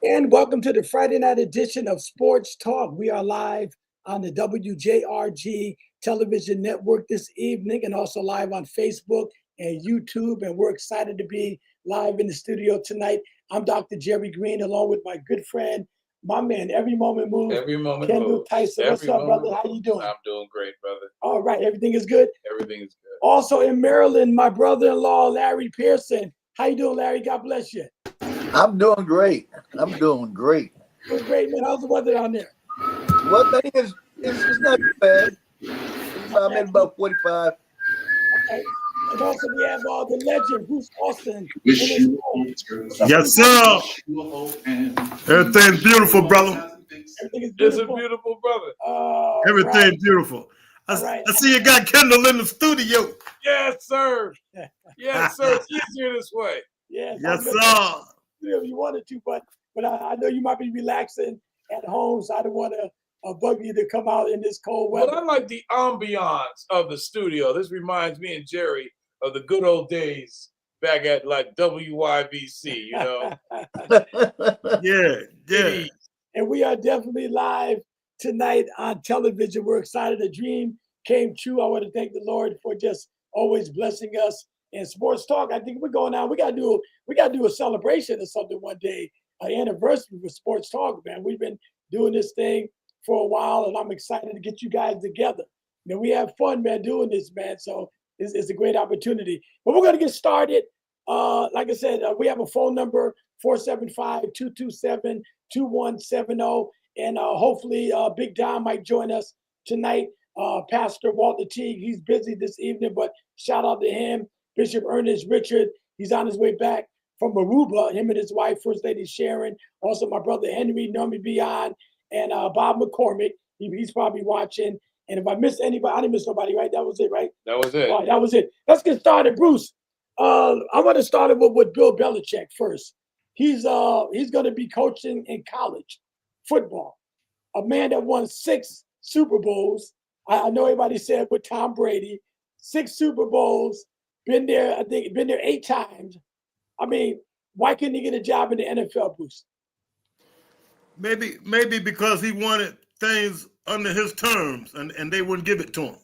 And welcome to the Friday night edition of Sports Talk. We are live on the WJRG television network this evening and also live on Facebook and YouTube. And we're excited to be live in the studio tonight. I'm Dr. Jerry Green, along with my good friend, my man, Every Moment Move, Kendall Tyson. What's up, brother? How you doing? I'm doing great, brother. All right. Everything is good? Everything is good. Also in Maryland, my brother-in-law, Larry Pearson. How you doing, Larry? God bless you. I'm doing great. I'm doing great. Doing great, man. How's the weather down there? Well, thing is, it's not too bad. I'm at about 45. Okay. And also we have the legend, Bruce Austin. Yes, sir. Everything's beautiful, brother. Everything is It's beautiful. a beautiful brother. Everything's beautiful. I see you got Kendall in the studio. Yes, sir. Yes, sir. It's easier this way. Yes, sir. If you wanted to, but I know you might be relaxing at home, so I don't want to bug you to come out in this cold weather. But I like the ambiance of the studio. This reminds me and Jerry of the good old days back at like WYBC, you know? Yeah. And we are definitely live tonight on television. We're excited. A dream came true. I want to thank the Lord for just always blessing us in sports talk. I think we're going out. We gotta do a celebration or something one day, an anniversary for sports talk, man. We've been doing this thing for a while, and I'm excited to get you guys together. You know, we have fun, man, doing this, man. So it's a great opportunity. But we're gonna get started. Like I said, we have a phone number 475-227-2170, and hopefully Big Don might join us tonight. Pastor Walter Teague, he's busy this evening, but shout out to him. Bishop Ernest Richard, he's on his way back from Aruba, him and his wife, First Lady Sharon. Also, my brother Henry, Normie Beyond, and Bob McCormick. He's probably watching. And if I missed anybody, I didn't miss nobody, right? That was it, right? That was it. All right, that was it. Let's get started, Bruce. I want to start with Bill Belichick first. He's going to be coaching in college football. A man that won 6 Super Bowls. I know everybody said with Tom Brady, 6 Super Bowls. Been there 8 times. I mean, why couldn't he get a job in the NFL, Bruce? Maybe because he wanted things under his terms and they wouldn't give it to him.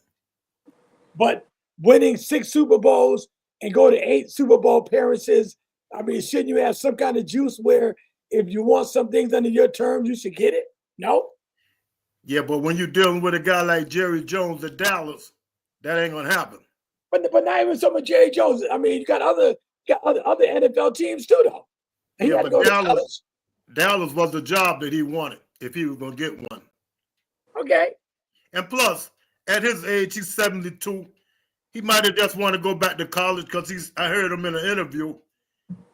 But winning 6 Super Bowls and go to 8 Super Bowl appearances, I mean, shouldn't you have some kind of juice where if you want some things under your terms, you should get it? No? Yeah, but when you're dealing with a guy like Jerry Jones at Dallas, that ain't gonna happen. But not even so much Jerry Jones. I mean, you got other NFL teams too, though. And yeah, but Dallas was the job that he wanted if he was gonna get one. Okay. And plus, at his age, he's 72. He might have just want to go back to college because I heard him in an interview.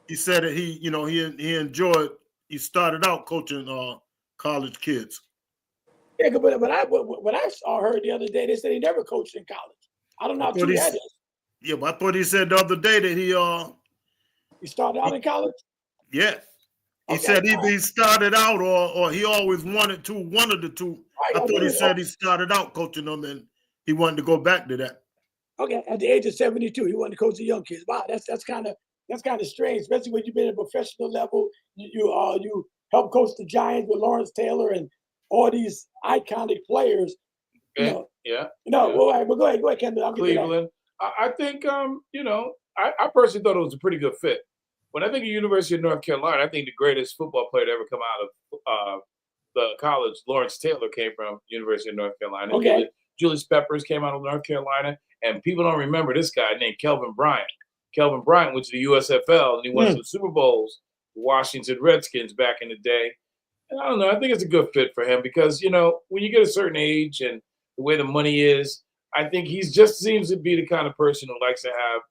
He said that he enjoyed. He started out coaching college kids. Yeah, but when I heard the other day, they said he never coached in college. I don't know how true that is. Yeah, but I thought he said the other day that he started out in college. Yeah, he said either he started out or he always wanted to. One of the two. Right, I thought he said he started out coaching them and he wanted to go back to that. Okay, at the age of 72, he wanted to coach the young kids. Wow, that's kind of strange, especially when you've been at a professional level. You helped coach the Giants with Lawrence Taylor and all these iconic players. Yeah. Well, go ahead, Kendall. Cleveland. I think, I personally thought it was a pretty good fit. When I think of University of North Carolina, I think the greatest football player to ever come out of the college, Lawrence Taylor, came from University of North Carolina. Okay. Julius Peppers came out of North Carolina, and people don't remember this guy named Kelvin Bryant. Kelvin Bryant went to the USFL, and he won some Super Bowls, the Washington Redskins back in the day. And I don't know, I think it's a good fit for him because, when you get a certain age and the way the money is, I think he just seems to be the kind of person who likes to have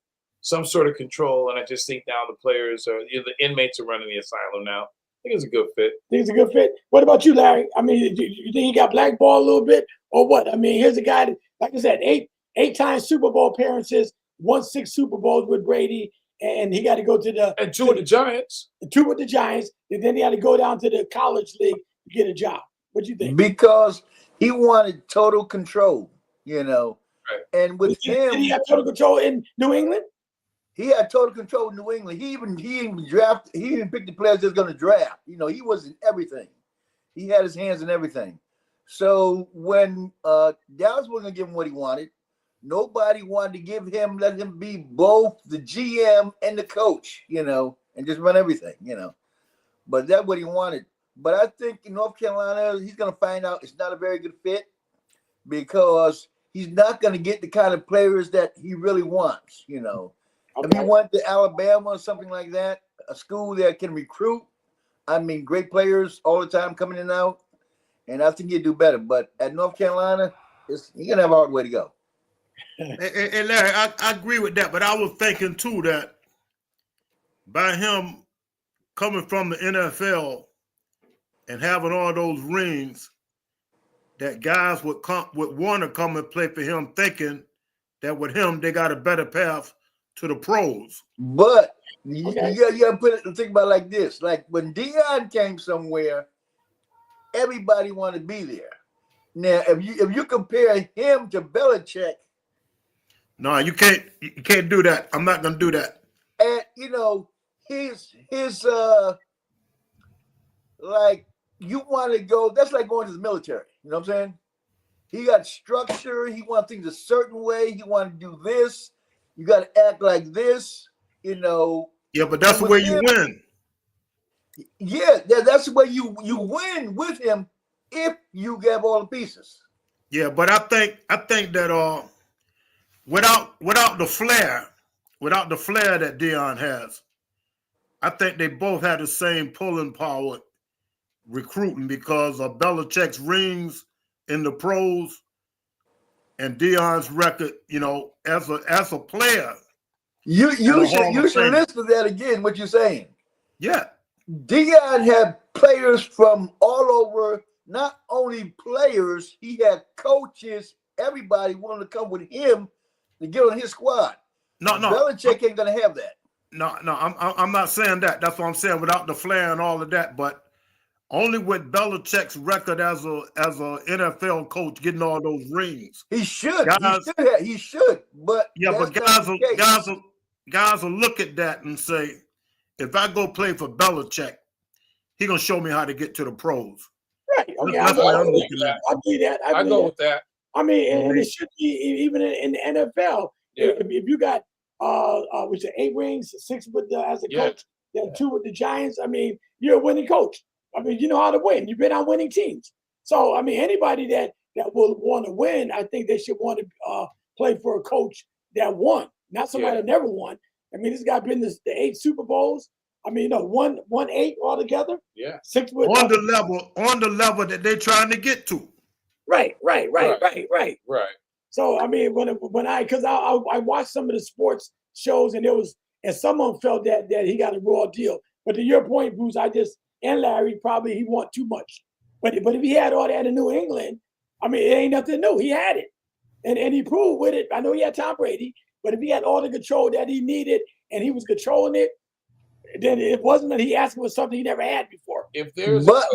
some sort of control. And I just think now the players the inmates are running the asylum now. I think it's a good fit. Think it's a good fit. What about you, Larry? I mean, you think he got blackballed a little bit or what? I mean, here's a guy that, like I said, eight times Super Bowl appearances, won 6 Super Bowls with Brady, and he got to go to and 2 with the Giants. 2 with the Giants, and then he had to go down to the college league to get a job. What do you think? Because he wanted total control, Right. And with him, did he have total control in New England? he had total control in New England. He even picked the players that's going to draft. You know, he was in everything. He had his hands in everything. So when Dallas wasn't going to give him what he wanted, nobody wanted to let him be both the GM and the coach, you know, and just run everything, you know. But that's what he wanted. But I think in North Carolina, he's going to find out it's not a very good fit because he's not going to get the kind of players that he really wants, you know. Okay. If he went to Alabama or something like that, a school that can recruit, I mean, great players all the time coming in and out, and I think he'd do better. But at North Carolina, he's going to have a hard way to go. And Larry, I agree with that, but I was thinking too that by him coming from the NFL and having all those rings, that guys would want to come and play for him, thinking that with him they got a better path to the pros. But you got to think about it like this: like when Deion came somewhere, everybody wanted to be there. Now, if you compare him to Belichick, no, you can't do that. I'm not going to do that. And you know, his like you want to go. That's like going to the military. You know what I'm saying? He got structure. He wants things a certain way. He want to do this. You got to act like this. You know. Yeah, but that's the way you win. Yeah, that's the way you win with him if you get all the pieces. Yeah, but I think that without the flair that Deion has, I think they both had the same pulling power recruiting because of Belichick's rings in the pros and Deion's record, you know, as a player. You should listen to that again, what you're saying. Yeah. Deion had players from all over, not only players, he had coaches, everybody wanted to come with him to get on his squad. No. Belichick ain't gonna have that. No, I'm not saying that. That's what I'm saying. Without the flair and all of that, but only with Belichick's record as a NFL coach getting all those rings. He should. He should. But yeah, but guys will look at that and say, if I go play for Belichick, he gonna show me how to get to the pros. Right. Okay. I believe that. I go with that. I mean, and it should be even in the NFL. Yeah. If you got which are 8 rings, 6 with as a coach, then 2 with the Giants. I mean, you're a winning coach. I mean, you know how to win. You've been on winning teams. So I mean, anybody that will want to win, I think they should want to play for a coach that won, not somebody that never won. I mean, this guy been the 8 Super Bowls. I mean, won 8 altogether. Yeah, 6 with on the level that they're trying to get to. Right. Right. So I mean, when I watched some of the sports shows and some of them felt that he got a raw deal. But to your point, Bruce, and Larry probably he want too much. But if he had all that in New England, I mean, it ain't nothing new. He had it, and he proved with it. I know he had Tom Brady, but if he had all the control that he needed and he was controlling it, then it wasn't that he asked for something he never had before.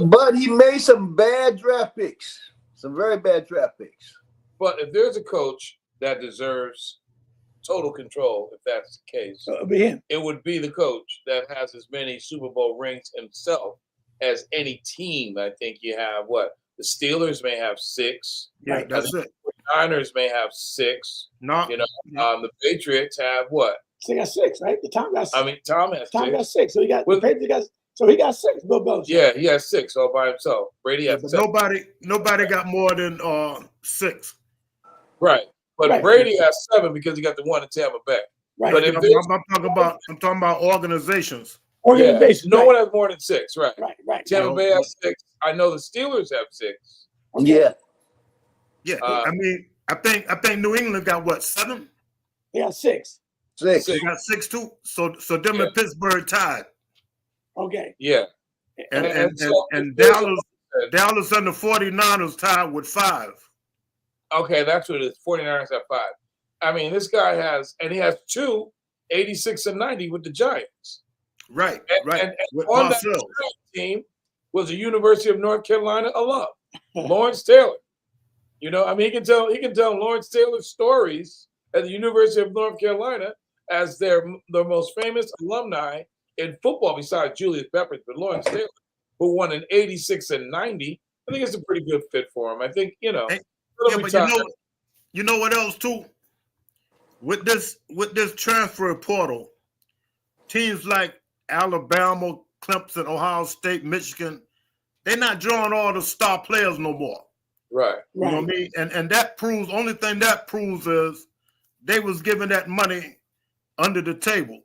But he made some bad draft picks, some very bad draft picks. But if there's a coach that deserves total control, if that's the case, it would be the coach that has as many Super Bowl rings himself as any team. I think you have the Steelers may have 6. Yeah, that's it. The Niners may have 6. No, the Patriots have what? They got 6, right? Tom has 6. Tom got 6. So he got the Patriots got. So he got 6. Bill Belichick. Yeah, he has 6 all by himself. Brady has 7. Nobody got more than 6. Right. But Brady has 7 because he got the one in Tampa Bay. Right. But I'm talking about organizations. Organizations. No one has more than 6. Right. Right. Tampa Bay has 6. I know the Steelers have 6. Yeah. Yeah. I mean, I think New England got what, 7? They got 6. They got 6 too. So them and Pittsburgh tied. Okay. Yeah. And Dallas and the 49ers tied with 5. Okay, that's what it is. 49ers have 5. I mean, this guy has 2, 86 and 90 with the Giants. Right. And on that team was a University of North Carolina alum, Lawrence Taylor. You know, I mean, he can tell Lawrence Taylor stories at the University of North Carolina as their most famous alumni in football, besides Julius Peppers, but Lawrence Taylor, who won in '86 and '90. I think it's a pretty good fit for him. I think Yeah, but you know what else too? With this transfer portal, teams like Alabama, Clemson, Ohio State, Michigan, they're not drawing all the star players no more. Right. You know what I mean? And that proves, only thing that proves is they was giving that money under the table.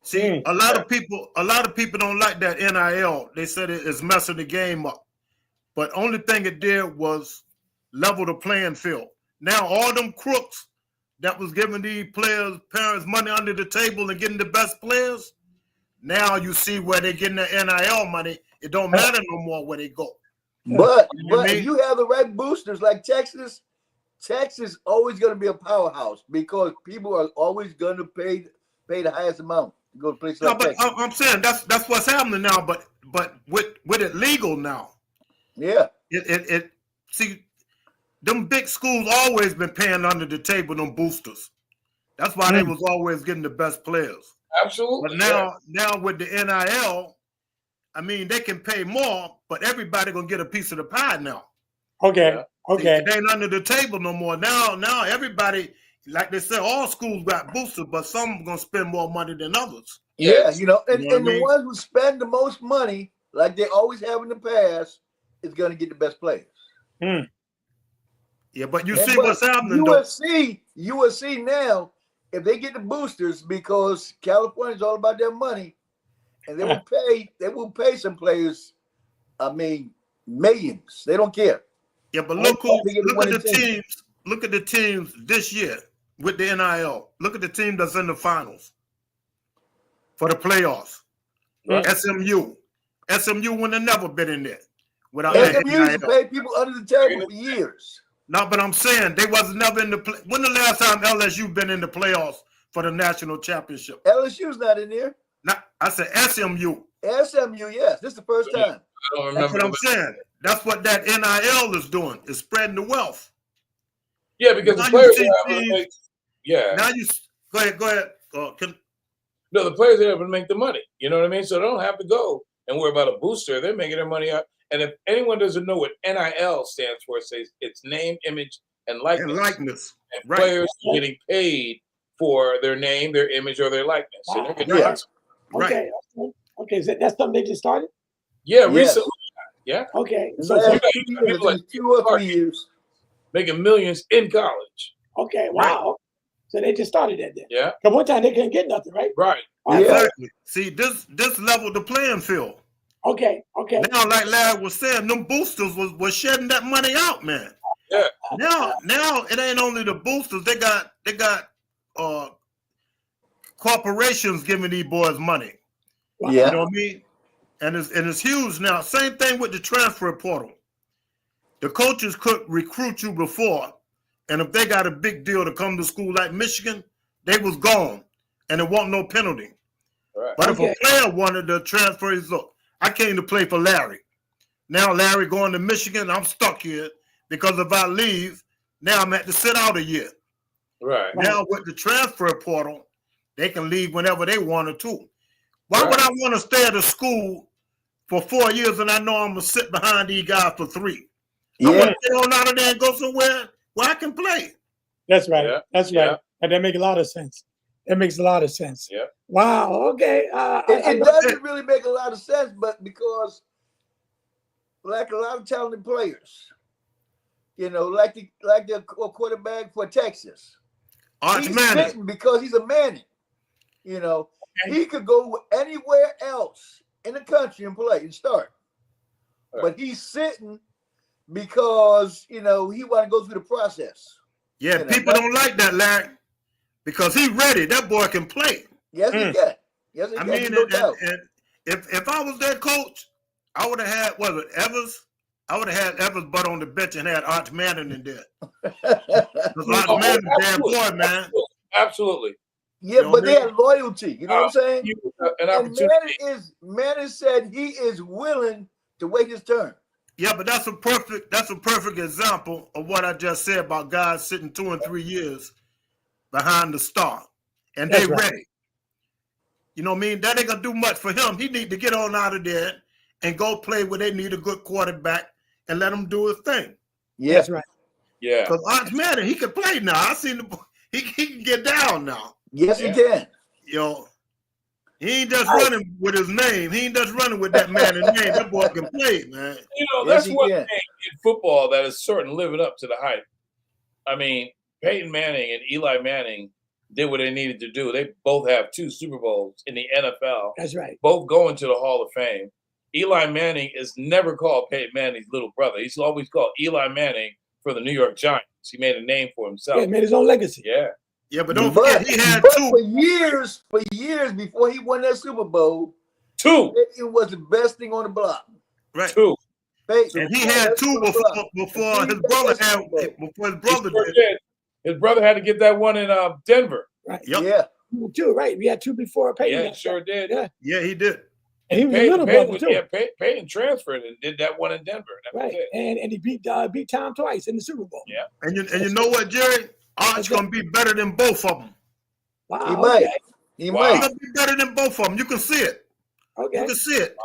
See, a lot of people don't like that NIL. They said it is messing the game up. But only thing it did was level the playing field. Now all them crooks that was giving these players, parents money under the table and getting the best players, now you see where they're getting the NIL money. It don't matter no more where they go. But You know what I mean? if you have the right boosters like Texas always going to be a powerhouse because people are always going to pay the highest amount to go to places like Texas. I'm saying that's what's happening now. But with it legal now, yeah, it see them big schools always been paying under the table them boosters. That's why they was always getting the best players. Absolutely. But now with the NIL, I mean they can pay more, but everybody gonna get a piece of the pie now. Okay. Okay. It ain't under the table no more. Now everybody, like they said, all schools got boosters, but some gonna spend more money than others. Yeah, you know what I mean? The ones who spend the most money, like they always have in the past, is going to get the best players. Yeah, but you see what's happening. USC now, if they get the boosters, because California is all about their money, and they will pay some players. I mean, millions. They don't care. Yeah, but look at the teams this year with the NIL. Look at the team that's in the finals for the playoffs. SMU would have never been in there without SMU used to pay people under the table for years. No, but I'm saying they was never in the play. When the last time LSU been in the playoffs for the national championship? LSU's not in there. I said SMU. SMU, yes. This is the first time. I don't remember. That's what I'm saying. That's what that NIL is doing. Is spreading the wealth. Yeah, because now the players Now you go ahead. No, the players are able to make the money. You know what I mean? So they don't have to go and worry about a booster. They're making their money out. And if anyone doesn't know what NIL stands for, it says it's name, image, and likeness. And right. Players are getting paid for their name, their image, or their likeness. Wow. So they're Okay. Okay. Is that's something they just started? Yeah, recently. Yeah. Okay. So 2 or 3 years. Making millions in college. Okay. Wow. Right. So they just started that then. Yeah. Because one time they couldn't get nothing, right? Right. Exactly. See, this leveled the playing field. Okay. Now, like Larry was saying, them boosters was shedding that money out, man. Yeah. Now it ain't only the boosters. They got corporations giving these boys money. Yeah. You know what I mean? And it's huge now. Same thing with the transfer portal. The coaches could recruit you before, and if they got a big deal to come to school like Michigan, they was gone, and there wasn't no penalty. Right. But if a player wanted to transfer, he's look, I came to play for Larry. Now Larry going to Michigan, I'm stuck here because if I leave, now I'm at to sit out a year. Right. Now with the transfer portal, they can leave whenever they wanted to. Why would I want to stay at a school for 4 years and I know I'm gonna sit behind these guys for 3? I want to get on out of there and go somewhere where I can play. That's right. Yeah. That's right. Yeah. And that makes a lot of sense. That makes a lot of sense. Yeah. Wow. Okay. It doesn't really make a lot of sense, but because like a lot of talented players, you know, like the quarterback for Texas, he's sitting because he's a Manning. You know, he could go anywhere else in the country and play and start, but he's sitting because he want to go through the process. Yeah, people don't like that, Larry, because he's ready. That boy can play. Yes, he can. Yes, he can. I mean, no doubt. And if I was their coach, I would have had Evers. I would have had Evers, but on the bench and had Arch Manning in there. Because Arch Manning's a damn boy, man. Absolutely. Yeah, but they had loyalty. You know what I'm saying? And Manning said he is willing to wait his turn. Yeah, but that's a perfect example of what I just said about guys sitting 2 and 3 years behind the star. and That's they right. ready. You know what I mean? That ain't gonna do much for him. He need to get on out of there and go play where they need a good quarterback and let him do his thing. Yeah. That's right. Yeah. Because Arch Manning, he can play now. I seen the he can get down now. Yes, Yeah. he can. You know, he ain't just running with his name. He ain't just running with that Manning name. That boy can play, man. You know, Yes, that's he one can. thing in football that is certain living up to the hype. I mean, Peyton Manning and Eli Manning did what they needed to do. They both have 2 Super Bowls in the NFL. That's right. Both going to the Hall of Fame. Eli Manning is never called Peyton Manning's little brother. He's always called Eli Manning for the New York Giants. He made a name for himself. Yeah, made his own legacy. Yeah. Yeah, but don't forget, he had 2. For years before he won that Super Bowl, 2. it was the best thing on the block. Right. 2. Peyton, And he had 2 before his brother did. His brother had to get that one in Denver. Right. Yep. Yeah. 2, right? We had 2 before Peyton. Yeah, he sure did. Yeah. Yeah, he did. And he was a little brother too. Yeah, Peyton transferred and did that one in Denver. That was Right. it. And he beat Tom twice in the Super Bowl. Yeah. And you know what, Jerry? Arch gonna be better than both of them. Wow. He might. He He might. gonna be better than both of them. You can see it. Okay. You can see it.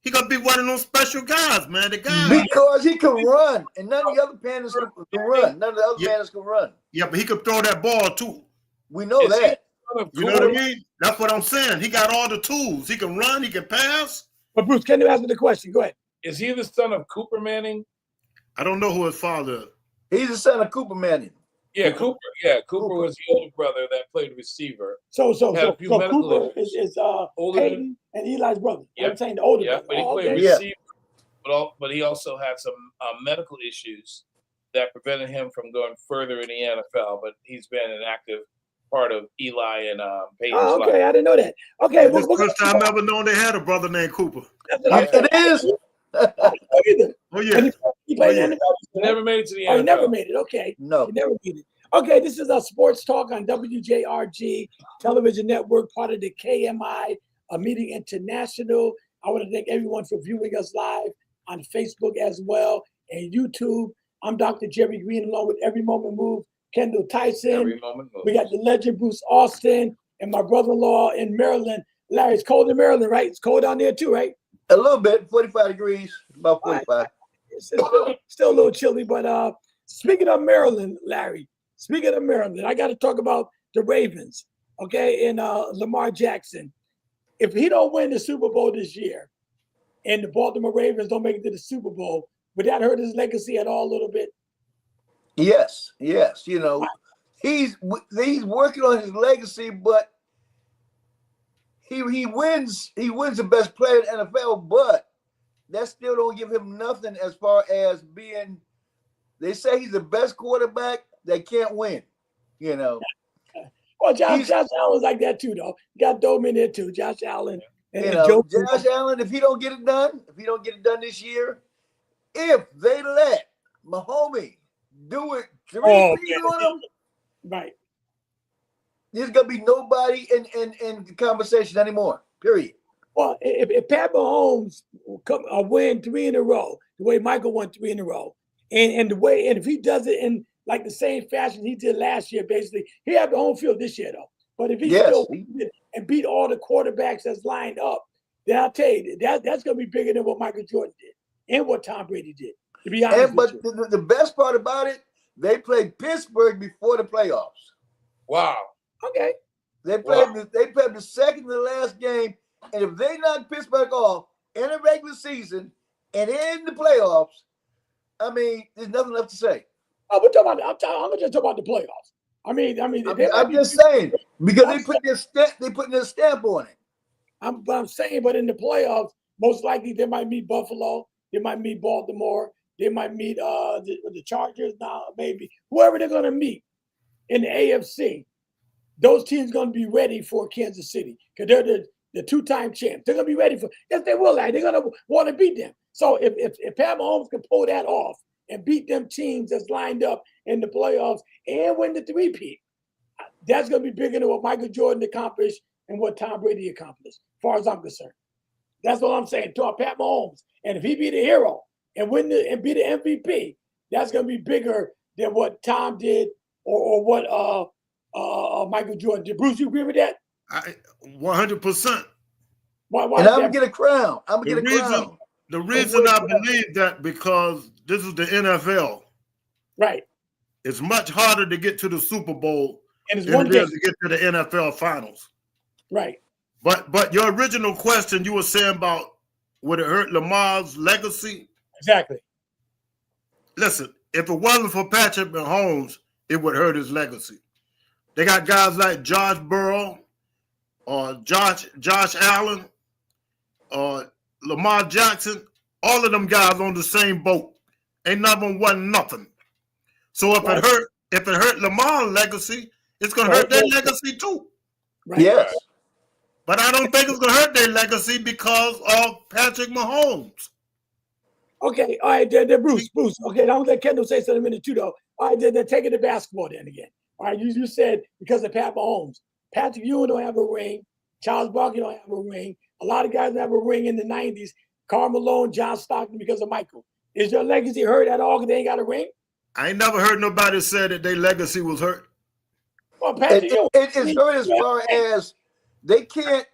He gonna be one of those special guys, man. The guy. Because he can run, and none of the other Panthers can run. None of the other Panthers can run. Yeah, but he could throw that ball too. We know Is that. You know what I mean? That's what I'm saying. He got all the tools. He can run. He can pass. But Bruce, can you answer the question? Go ahead. Is he the son of Cooper Manning? I don't know who his father is. He's the son of Cooper Manning. Yeah, Cooper. Yeah, Cooper was the older brother that played receiver. So Had a few medical Cooper issues. is Older Peyton and Eli's brother. Yep. I'm saying the older Yeah, brother. but he Oh, played okay. receiver. But he also had some medical issues that prevented him from going further in the NFL. But he's been an active part of Eli and Peyton's Oh, okay. life. I didn't know that. Okay. This we're first time I've ever known they had a brother named Cooper. That's what I'm saying. It is. I don't know either. Oh And yeah. he played Oh, in yeah. the He never made it to the Oh, NFL. he never made it. Okay. No. He never made it. Okay, this is a sports talk on WJRG television network, part of the KMI Meeting International. I want to thank everyone for viewing us live on Facebook as well and YouTube. I'm Dr. Jerry Green, along with Every Moment Move, Kendall Tyson. Every moment moves. We got the legend Bruce Austin and my brother-in-law in Maryland. Larry, it's cold in Maryland, right? It's cold down there too, right? A little bit, 45 degrees, about 45. It's still a little chilly, but speaking of Maryland, Larry, speaking of Maryland, I got to talk about the Ravens, okay, and Lamar Jackson. If he don't win the Super Bowl this year and the Baltimore Ravens don't make it to the Super Bowl, would that hurt his legacy at all a little bit? Yes. You know, he's working on his legacy, but he wins the best player in the NFL, but that still don't give him nothing as far as being. They say he's the best quarterback that can't win. You know. Well, Josh Allen's like that too, though. You got throw him in there too, Josh Allen. And Josh Allen, if he don't get it done this year, if they let Mahomes do it on him, right. there's gonna be nobody in the conversation anymore. Period. Well, if Pat Mahomes win 3 in a row, the way Michael won 3 in a row, and if he does it in like the same fashion he did last year, basically, he had the home field this year though. But if he still wins and beat all the quarterbacks that's lined up, then I'll tell you that's gonna be bigger than what Michael Jordan did and what Tom Brady did. To be honest, but the best part about it, they played Pittsburgh before the playoffs. Wow. Okay. They played the second to last game, and if they knock Pittsburgh off in a regular season and in the playoffs, I mean, there's nothing left to say. Oh, I'm gonna just talk about the playoffs. I mean, I'm just saying because they put their stamp on it. I'm saying, but in the playoffs, most likely they might meet Buffalo, they might meet Baltimore, they might meet the Chargers now, maybe whoever they're gonna meet in the AFC. Those teams gonna be ready for Kansas City because they're the 2-time champs. They're gonna be ready for. Yes, they will. They're gonna want to beat them. So if Pat Mahomes can pull that off and beat them teams that's lined up in the playoffs and win the 3-peat, that's going to be bigger than what Michael Jordan accomplished and what Tom Brady accomplished, as far as I'm concerned. That's what I'm saying to Pat Mahomes. And if he be the hero and be the MVP, that's going to be bigger than what Tom did or what Michael Jordan. Did Bruce, you agree with that? 100%. Why And is I'm that? gonna get a crown. I'm gonna get a crown. The reason I believe that, because this is the NFL. Right. It's much harder to get to the Super Bowl And it's than one it is game. to get to the NFL Finals. Right. But your original question, you were saying about would it hurt Lamar's legacy? Exactly. Listen, if it wasn't for Patrick Mahomes, it would hurt his legacy. They got guys like Josh Burrow, or Josh Allen, or Lamar Jackson. All of them guys on the same boat. Ain't none of them won nothing. So if it hurt Lamar's legacy, it's gonna hurt their legacy too. Right. Yes. But I don't think it's gonna hurt their legacy because of Patrick Mahomes. Okay, all right, then Bruce. Okay, I'll let Kendall say something in a minute too, though. All right, then take it to basketball then again. All right, you said because of Pat Mahomes. Patrick Ewing don't have a ring. Charles Barkley don't have a ring. A lot of guys don't have a ring in the 90s. Karl Malone, John Stockton because of Michael. Is your legacy hurt at all because they ain't got a ring? I ain't never heard nobody say that their legacy was hurt. Well, Patrick Ewing. It's hurt as far as they can't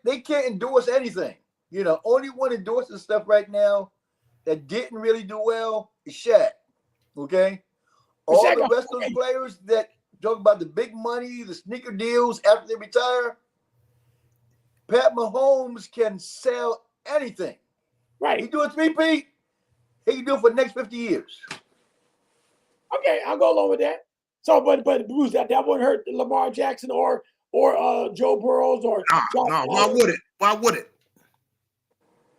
endorse anything. You know, only one endorsing stuff right now that didn't really do well is Shaq. Okay? All the rest of the players that talk about the big money, the sneaker deals after they retire, Pat Mahomes can sell anything. Right. He do a 3-peat, he can do it for the next 50 years. Okay, I'll go along with that. So, but Bruce, that wouldn't hurt Lamar Jackson or Joe Burrows or no. Why would it? Why would it?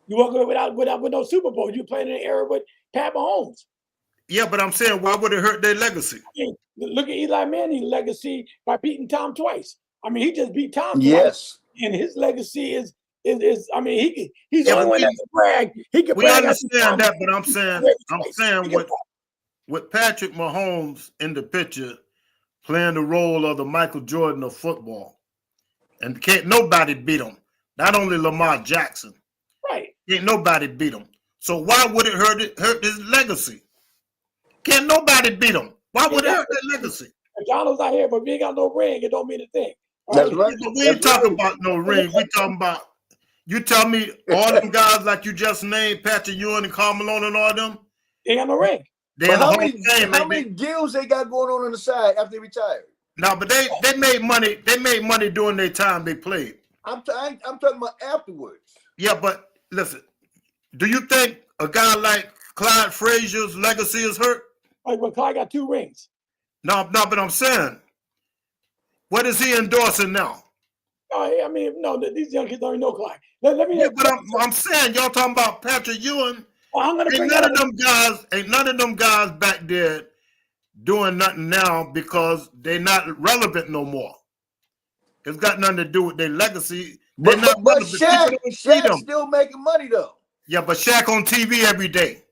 You walk away with no Super Bowl. You playing in an era with Pat Mahomes. Yeah, but I'm saying, why would it hurt their legacy? I mean, look at Eli Manning's legacy by beating Tom twice. I mean, he just beat Tom twice, and his legacy is. I mean, he's the only one that can brag. He can. We brag understand that, but I'm saying with Patrick Mahomes in the picture, playing the role of the Michael Jordan of football, and can't nobody beat him. Not only Lamar Jackson. Right. Ain't nobody beat him. So why would it hurt his legacy? Can't nobody beat him. Why would it hurt their legacy? McDonald's out here, but we ain't got no ring. It don't mean a thing. That's right. We ain't talking about no ring. We talking about, you tell me all them guys like you just named, Patrick Ewing and Karl Malone and all them. They ain't got no ring. How many deals they got going on the side after they retired? No, but they made money. They made money during their time they played. I'm talking about afterwards. Yeah, but listen, do you think a guy like Clyde Frazier's legacy is hurt? Well, Clyde got 2 rings. No, but I'm saying, what is he endorsing now? I mean, no, these young kids don't even know Clyde. Let me. Yeah, but I'm saying, y'all talking about Patrick Ewing. I'm gonna ain't none of them guys back there doing nothing now because they're not relevant no more. It's got nothing to do with their legacy. But Shaq's still making money though. Yeah, but Shaq on TV every day.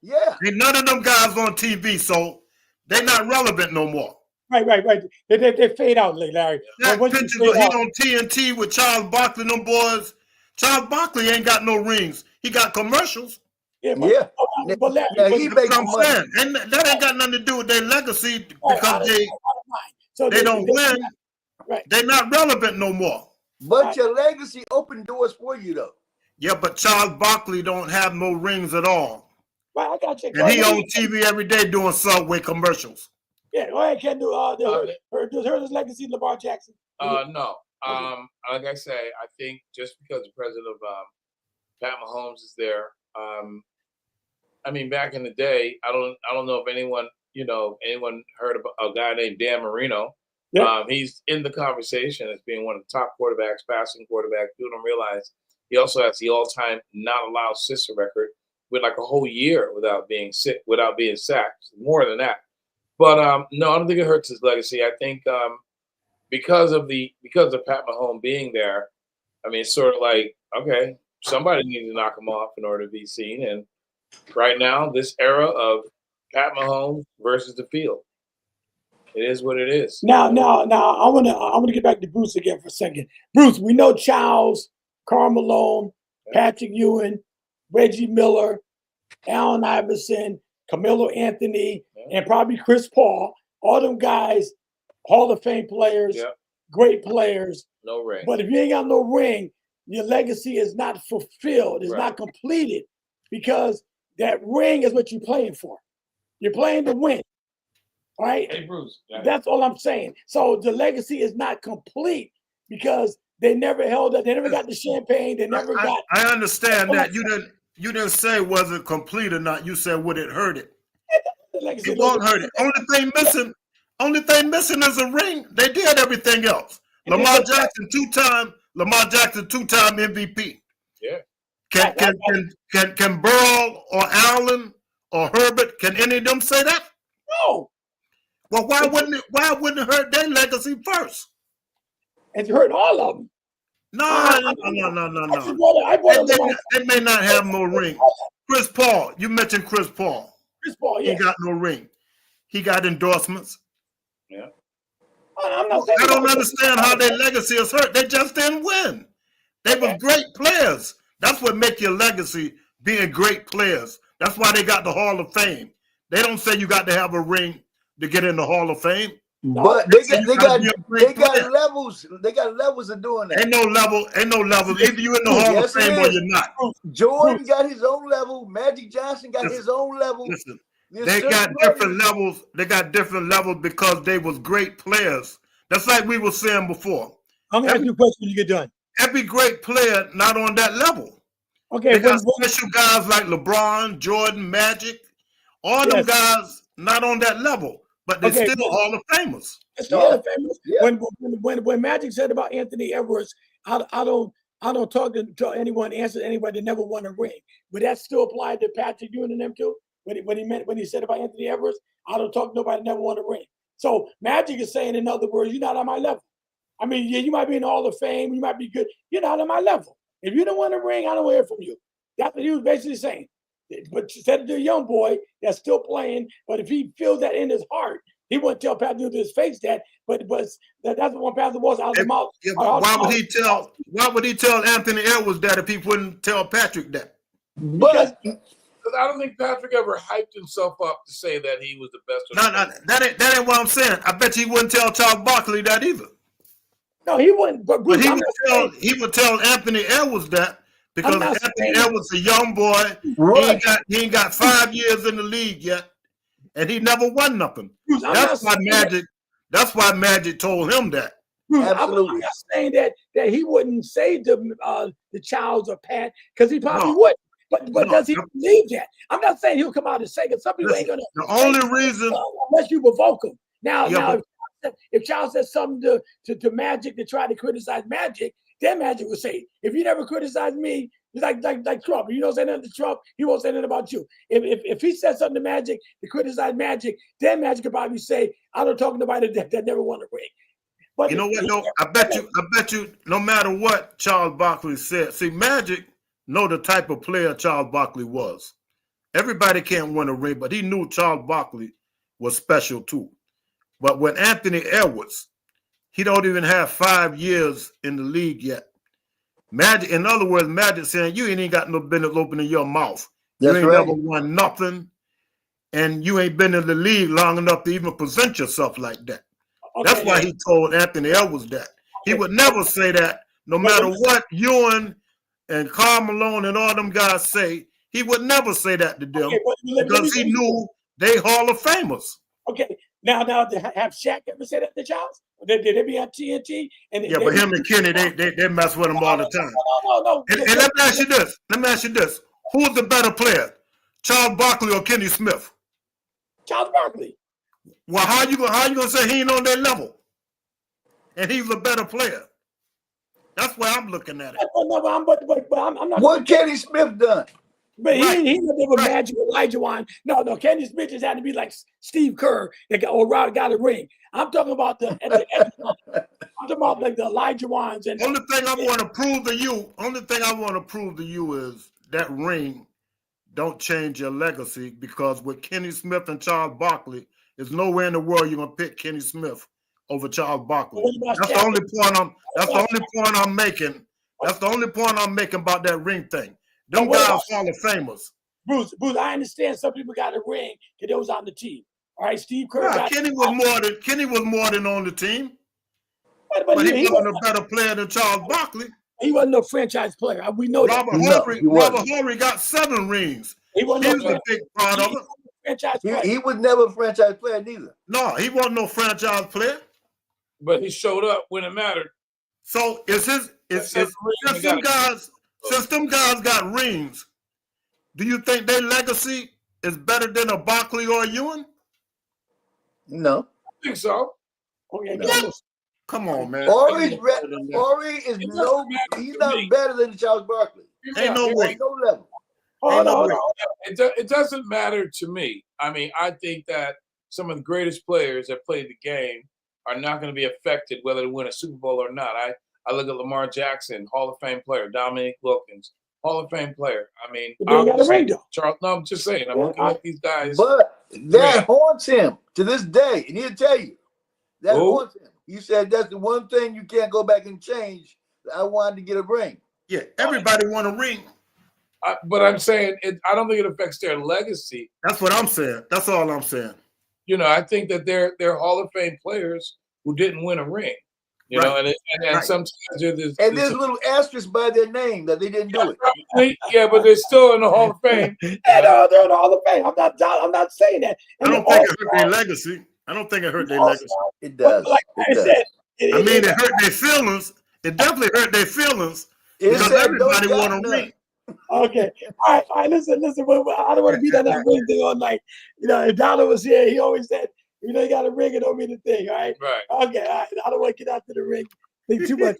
Yeah. Ain't none of them guys on TV, so they're not relevant no more. Right. They fade out, Larry. That picture, he on TNT with Charles Barkley, them boys. Charles Barkley ain't got no rings. He got commercials. Yeah. But Larry, he makes money. Saying. And that ain't got nothing to do with their legacy because they don't win. Right. They're not relevant no more. But your legacy opened doors for you though. Yeah, but Charles Barkley don't have no rings at all. Right, I got you. And he on TV every day doing Subway commercials. Yeah, go ahead, Ken. Does his legacy Lamar Jackson? No. Like I say, I think just because the president of Pat Mahomes is there. I mean, back in the day, I don't know if anyone heard of a guy named Dan Marino. Yeah. He's in the conversation as being one of the top quarterbacks, passing quarterbacks. People don't realize he also has the all-time not allowed sister record with like a whole year without being sacked. More than that. But no, I don't think it hurts his legacy. I think because of Pat Mahomes being there, I mean, it's sort of like, okay, somebody needs to knock him off in order to be seen. And right now, this era of Pat Mahomes versus the field, it is what it is. Now, I want to get back to Bruce again for a second. Bruce, we know Charles, Karl Malone, Patrick Ewing, Reggie Miller, Allen Iverson, Carmelo Anthony, and probably Chris Paul. All them guys Hall of Fame players, Yep. great players. No ring. But if you ain't got no ring, your legacy is not fulfilled. It's Right. not completed because that ring is what you're playing for. You're playing to win. All right? Hey, Bruce. That's all I'm saying. So the legacy is not complete because they never held up. They never got the champagne. They never got. I understand that you didn't say was it complete or not. You said would it hurt it? The legacy. It won't hurt it. Only thing missing is a ring. They did everything else. Lamar Jackson two-time MVP. Yeah. Can Burrow or Allen or Herbert, can any of them say that? No. Well, why wouldn't it hurt their legacy first? It's hurt all of them. No. They may not have no ring. Chris Paul, you mentioned Chris Paul. Chris Paul, yeah. He got no ring. He got endorsements. Yeah. I'm not saying I don't understand how their legacy is hurt. They just didn't win. They were great players. That's what make your legacy, being great players. That's why they got the Hall of Fame. They don't say you got to have a ring to get in the Hall of Fame. But they got levels. They got levels of doing that. Ain't no level. Either you in the Hall of Fame or you're not. Jordan got his own level. Magic Johnson got his own level. Listen, they got different levels. They got different levels because they was great players. That's like we were saying before. I'm gonna ask you a question when you get done. Every great player not on that level. Okay, they got special guys like LeBron, Jordan, Magic. All them guys not on that level, but they're still Hall of Famers. It's Hall of Famers. Yeah. When Magic said about Anthony Edwards, I don't talk to anyone, answer anybody that never won a ring. But that still applied to Patrick Ewing and them too. When he said about Anthony Edwards, I don't talk to nobody that never won a ring. So Magic is saying, in other words, you're not on my level. I mean, yeah, you might be in the Hall of Fame, you might be good. You're not on my level. If you don't want a ring, I don't hear from you. That's what he was basically saying. But you said it to a young boy that's still playing. But if he feels that in his heart, he wouldn't tell Patrick to his face that. But that's what Patrick was out of the mouth. Yeah, why would he tell Anthony Edwards that if he wouldn't tell Patrick that? Because I don't think Patrick ever hyped himself up to say that he was the best. No, that ain't what I'm saying. I bet you he wouldn't tell Charles Barkley that either. No, he wouldn't. But Bruce, he would tell Anthony Edwards that because Anthony Edwards, a young boy, he ain't got 5 years in the league yet, and he never won nothing. Bruce, that's why Magic told him that. Bruce, I'm not saying that he wouldn't say to the Childs or Pat because he probably would. But does he believe that? I'm not saying he'll come out and say it. Some people ain't gonna. The only reason, unless you provoke him. Now, if Charles says something to Magic to try to criticize Magic, then Magic will say, if you never criticize me, it's like Trump. If you don't say nothing to Trump, he won't say nothing about you. If he says something to Magic to criticize Magic, then Magic could probably say, I don't talk to nobody that never won a ring. But you know what? No, I bet you, no matter what Charles Barkley said, see, Magic know the type of player Charles Barkley was. Everybody can't win a ring, but he knew Charles Barkley was special too. But when Anthony Edwards, he don't even have 5 years in the league yet. Magic, in other words, Magic saying, you ain't got no business opening your mouth. You ain't never won nothing, and you ain't been in the league long enough to even present yourself like that. Okay, that's why he told Anthony Edwards that. He would never say that, no matter what Ewing and Karl Malone and all them guys say, he would never say that to them because he knew they Hall of Famers. Okay. Now, have Shaq ever said that to Charles? Did they be on TNT? But him and Kenny, they mess with him all the time. No. And let me ask you this. Who's the better player, Charles Barkley or Kenny Smith? Charles Barkley. Well, how you gonna say he ain't on that level? And he's a better player. That's why I'm looking at it. I'm not. What Kenny Smith done? But he never Magic Elijah Wan. No, Kenny Smith just had to be like Steve Kerr that got a ring. I'm talking about I'm talking about like the Elijah Wans. And only thing I want to prove to you is that ring don't change your legacy, because with Kenny Smith and Charles Barkley, there's nowhere in the world you're gonna pick Kenny Smith over Charles Barkley. That's the only point I'm making. That's the only point I'm making about that ring thing. Them guys Hall of Famers. Bruce, I understand some people got a ring because they was on the team. All right, Steve Kerr. Nah, Kenny was more than on the team, but he wasn't a better player than Charles Barkley. He wasn't no franchise player. We know Robert that. Horry got 7 rings. He was a big part of it. He was never a franchise player neither. No, he wasn't no franchise player. But he showed up when it mattered. So since them guys got rings, do you think their legacy is better than a Barkley or a Ewing? No. I think so. Okay, no. Come on, man. Horry is he's not better than Charles Barkley. Ain't no way. No level. It doesn't matter to me. I mean, I think that some of the greatest players that played the game are not going to be affected whether they win a Super Bowl or not. I look at Lamar Jackson, Hall of Fame player, Dominique Wilkins, Hall of Fame player. I mean, Charles. No, I'm just saying. I'm looking at these guys. But that haunts him to this day, and he'll tell you that haunts him. He said that's the one thing you can't go back and change. I wanted to get a ring. Yeah, everybody want a ring. But I'm saying I don't think it affects their legacy. That's what I'm saying. That's all I'm saying. You know, I think that they're Hall of Fame players who didn't win a ring. You know, and sometimes there's a little asterisk by their name that they didn't do it. Yeah, but they're still in the Hall of Fame. They're in the Hall of Fame. I'm not saying that. And I don't think it hurt their legacy. I don't think it hurt their legacy. It does. Like I said, it hurt their feelings. It definitely hurt their feelings because everybody want a ring. Okay. All right. Listen. I don't want to beat that ring thing all night. You know, if Donald was here, he always said, you know, you got a ring, it don't mean a thing. All right. Right. Okay. All right. I don't want to get out to the ring. Think too much.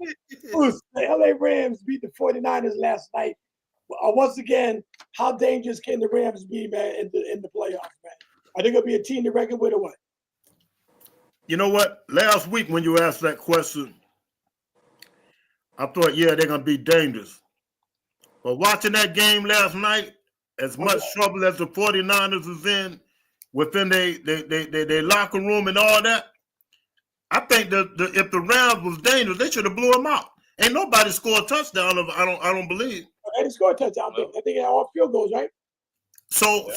Bruce, the LA Rams beat the 49ers last night. Once again, how dangerous can the Rams be, man, in the playoffs, man? Are they going to be a team to reckon with or what? You know what? Last week when you asked that question, I thought, they're going to be dangerous. But watching that game last night, as much trouble as the 49ers is in within their locker room and all that, I think that if the Rams was dangerous, they should have blew them out. Ain't nobody scored a touchdown. I don't believe. They didn't score a touchdown. I think they had all field goals, right? So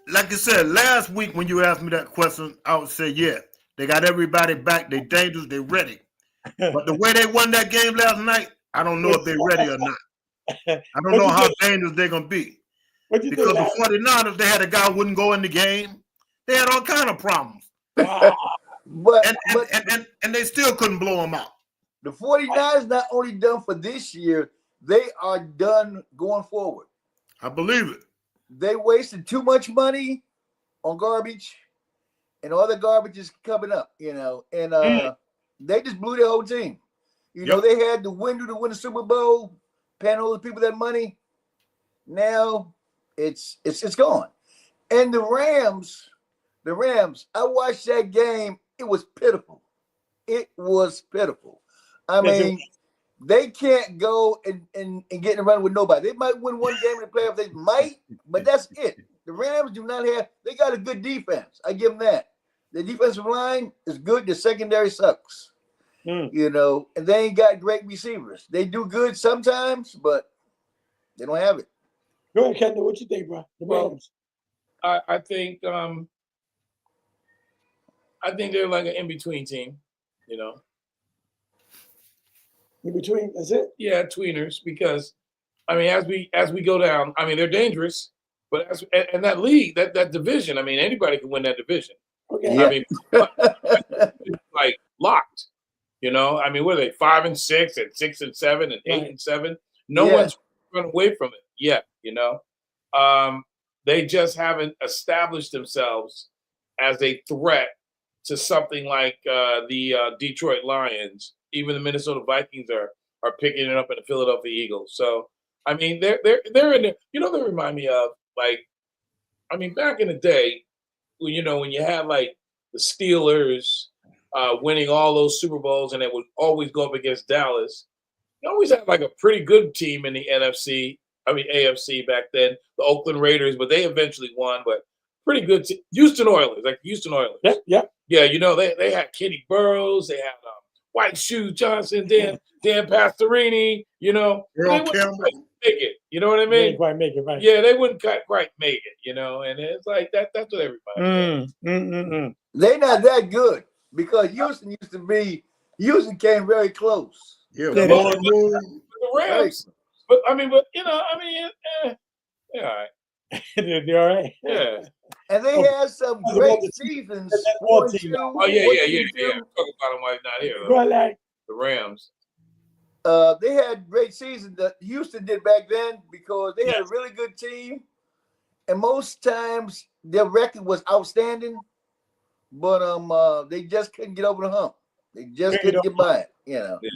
like I said, last week when you asked me that question, I would say, they got everybody back. They dangerous. They ready. But the way they won that game last night, I don't know if they're ready or not. I don't know how dangerous they're going to be. Because the 49ers, they had a guy who wouldn't go in the game. They had all kind of problems. And they still couldn't blow them out. The 49ers not only done for this year, they are done going forward. I believe it. They wasted too much money on garbage, and all the garbage is coming up, you know, and they just blew their whole team. You know, they had the window to win the Super Bowl, paying all the people that money. Now it's gone. And the Rams, I watched that game. It was pitiful. I mean, they can't go and get in a run with nobody. They might win one game in the playoffs. They might, but that's it. The Rams do not have – they got a good defense. I give them that. The defensive line is good. The secondary sucks. You know, and they ain't got great receivers. They do good sometimes, but they don't have it. Go ahead, Kendall. What you think, bro? The Rams. I think they're like an in-between team, you know. In between, that's it? Yeah, tweeners, because I mean, as we go down, I mean, they're dangerous, but and that league, that division, I mean, anybody can win that division. Okay. I mean, it's like locked. You know, I mean, what are they, 5 and 6 and 6 and 7 and 8 and 7? No one's run away from it yet, you know. They just haven't established themselves as a threat to something like the Detroit Lions. Even the Minnesota Vikings are picking it up in the Philadelphia Eagles. So, I mean, they're in there. You know, they remind me of, like, I mean, back in the day, when you had like the Steelers winning all those Super Bowls, and it would always go up against Dallas. You always had like a pretty good team in the AFC back then, the Oakland Raiders, but they eventually won. But pretty good team. Houston Oilers. Yeah. Yeah, you know, they had Kenny Burrows, they had White Shoe Johnson, Dan Pastorini, you know. make it. You know what I They mean? didn't quite make it, right? Yeah, they wouldn't quite make it, you know, and it's like that. That's what everybody says. They're not that good because Houston came very close. Yeah, Yeah, Florida But Moon. the Rams, but you know, yeah, all right. They're all right. Yeah. And they Okay. had some That's great about the seasons. that's Four more and team, two, though. Oh yeah. 14-2. Talk about him while he's not here. Go Though. ahead, Larry. The Rams. They had great seasons that Houston did back then because they had a really good team, and most times their record was outstanding, but they just couldn't get over the hump. They just couldn't get by it, you know. Yeah.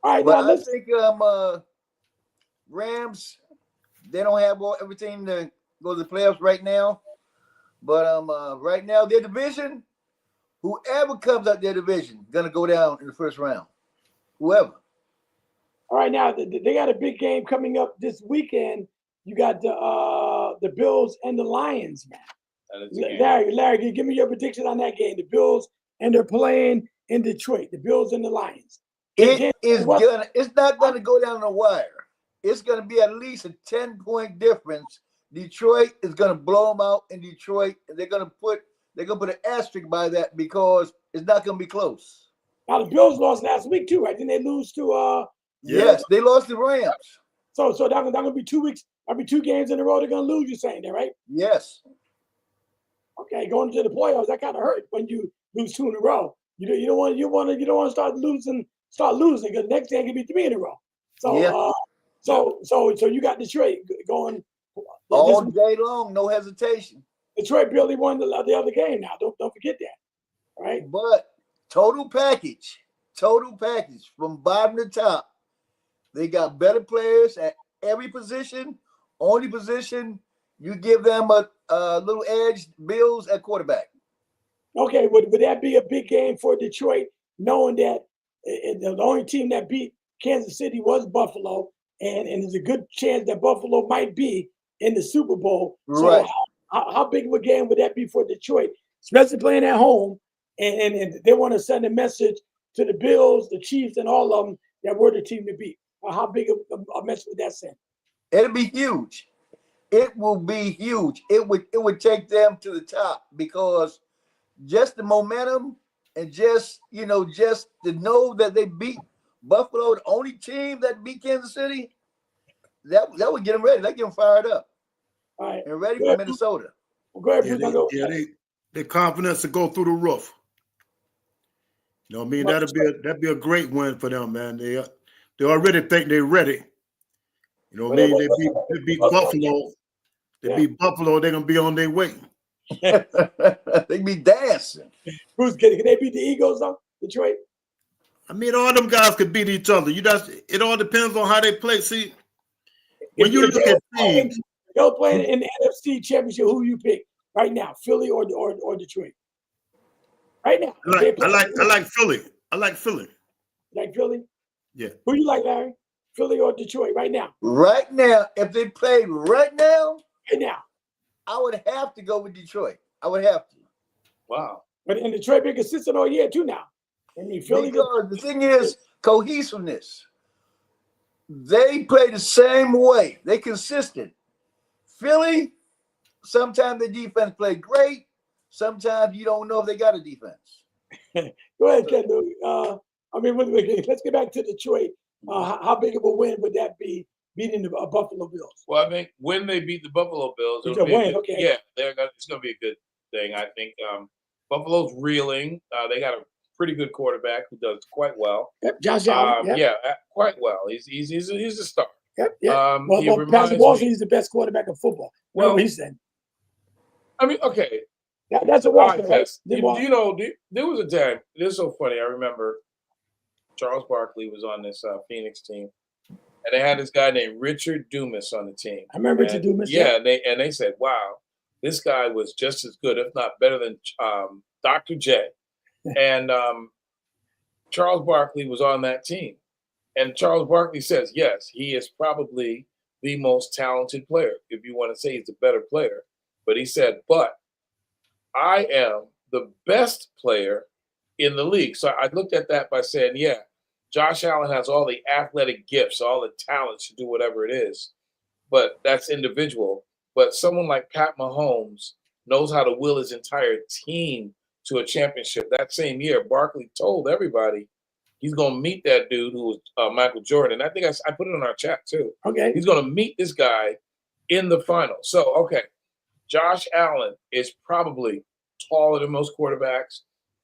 All right, But now I let's think Rams, they don't have everything to go to the playoffs right now. But right now their division, whoever comes out their division, gonna go down in the first round. Whoever. all right now. They got a big game coming up this weekend. You got the Bills and the Lions, man. That is the game. Larry, give me your prediction on that game. The Bills, and they're playing in Detroit. The Bills and the Lions. It's not gonna go down the wire. It's gonna be at least a 10-point difference. Detroit is gonna blow them out in Detroit, and they're gonna put an asterisk by that because it's not gonna be close. Now the Bills lost last week too, right? Didn't they lose to Yes, they lost the Rams. So that's gonna be 2 weeks. That'll be 2 games in a row they're gonna lose. You're saying that, right? Yes. Okay, going to the playoffs, that kind of hurt when you lose 2 in a row. You don't want to start losing because the next game can be 3 in a row. So Yeah. So you got Detroit going All day long, no hesitation. Detroit barely won the other game now. Don't forget that, right? But total package from bottom to top, they got better players at every position. Only position you give them a little edge. Bills at quarterback. Okay, would that be a big game for Detroit, knowing that the only team that beat Kansas City was Buffalo, and there's a good chance that Buffalo might be in the Super Bowl. Right. So how big of a game would that be for Detroit, especially playing at home, and they want to send a message to the Bills, the Chiefs, and all of them that we're the team to beat? How big of a message would that send? It'll be huge. It will be huge. It would take them to the top because just the momentum and just to know that they beat Buffalo, the only team that beat Kansas City, that would get them ready. That get them fired up. All right. And ready for Minnesota. Go ahead, Bruce. Their confidence to go through the roof. You know what I mean? That'd be a great win for them, man. They already think they're ready. You know what I mean? They beat Buffalo. They beat Buffalo. They're gonna be on their way. They be dancing. Bruce, can they beat the Eagles though? Detroit. I mean, all them guys could beat each other. It all depends on how they play. See, when you look at teams, they'll play in the NFC Championship. Who you pick right now, Philly or Detroit? Right now, I like Philly. I like Philly. Like Philly? Yeah. Who you like, Larry? Philly or Detroit? Right now. Right now, if they played right now, I would have to go with Detroit. I would have to. Wow. But in Detroit been consistent all year too now. I mean, Philly. Because the thing is cohesiveness. They play the same way. They consistent. Philly, sometimes the defense play great. Sometimes you don't know if they got a defense. Go ahead, Kendall. Let's get back to Detroit. How big of a win would that be, beating the Buffalo Bills? Well, I think when they beat the Buffalo Bills, it's a win. Okay. Yeah, it's going to be a good thing. I think Buffalo's reeling. They got a pretty good quarterback who does quite well. Yep, Josh Allen. Yeah, quite well. He's a star. Yep. Well, Pastor Walsh, he's the best quarterback in football. Well, he said. I mean, okay. That's a walk. Right? You know, there was a time. This is so funny. I remember Charles Barkley was on this Phoenix team, and they had this guy named Richard Dumas on the team. I remember Richard Dumas. Yeah, and they said, "Wow, this guy was just as good, if not better than Dr. J." And Charles Barkley was on that team, and Charles Barkley says, "Yes, he is probably the most talented player. If you want to say he's a better player," but he said, "But I am the best player in the league." So I looked at that by saying, yeah, Josh Allen has all the athletic gifts, all the talents to do whatever it is, but that's individual. But someone like Pat Mahomes knows how to will his entire team to a championship. That same year, Barkley told everybody he's going to meet that dude who was Michael Jordan. I think I put it in our chat too. Okay. He's going to meet this guy in the final. So, okay, Josh Allen is probably taller than most quarterbacks,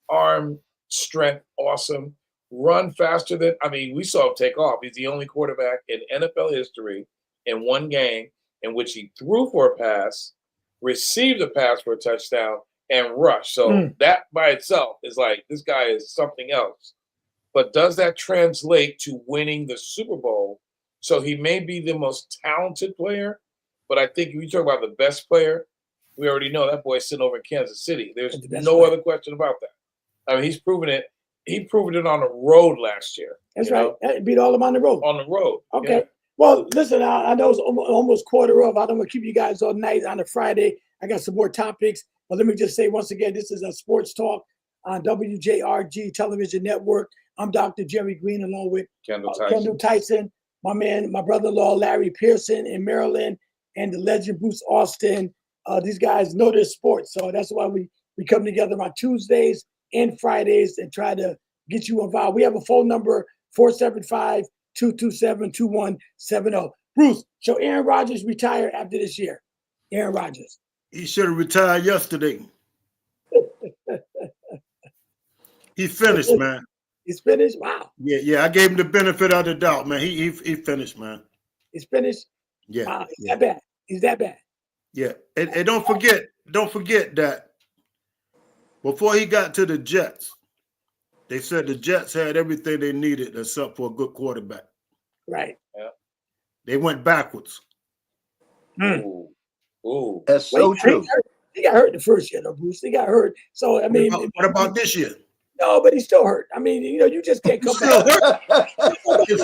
arm strength, awesome, run faster than, we saw him take off. He's the only quarterback in NFL history in one game in which he threw for a pass, received a pass for a touchdown, and rushed. So that by itself is like, this guy is something else. But does that translate to winning the Super Bowl? So he may be the most talented player, but I think if you talk about the best player, we already know that boy's sitting over in Kansas City. There's no other question about that. He's proven it. He proved it on the road last year. That's right. Beat all of them on the road. On the road. Okay. Yeah. Well, listen, I know it's almost quarter of. I don't want to keep you guys all night on a Friday. I got some more topics. But let me just say once again, this is a sports talk on WJRG Television Network. I'm Dr. Jerry Green along with Kendall Tyson, my man, my brother-in-law, Larry Pearson in Maryland, and the legend Bruce Austin. These guys know their sports. So that's why we come together on Tuesdays and Fridays and try to get you involved. We have a phone number, 475-227-2170. Bruce, so Aaron Rodgers retired after this year. Aaron Rodgers. He should have retired yesterday. He finished, man. He's finished? Wow. Yeah. I gave him the benefit of the doubt, man. He finished, man. He's finished? Yeah. Wow, that bad. He's that bad. Yeah. And don't forget that before he got to the Jets, they said the Jets had everything they needed except for a good quarterback. Right. Yeah. They went backwards. Ooh. That's so true. He got hurt the first year, though, Bruce. He got hurt. So, What about this year? No, but he's still hurt. You just can't come still back. Hurt. His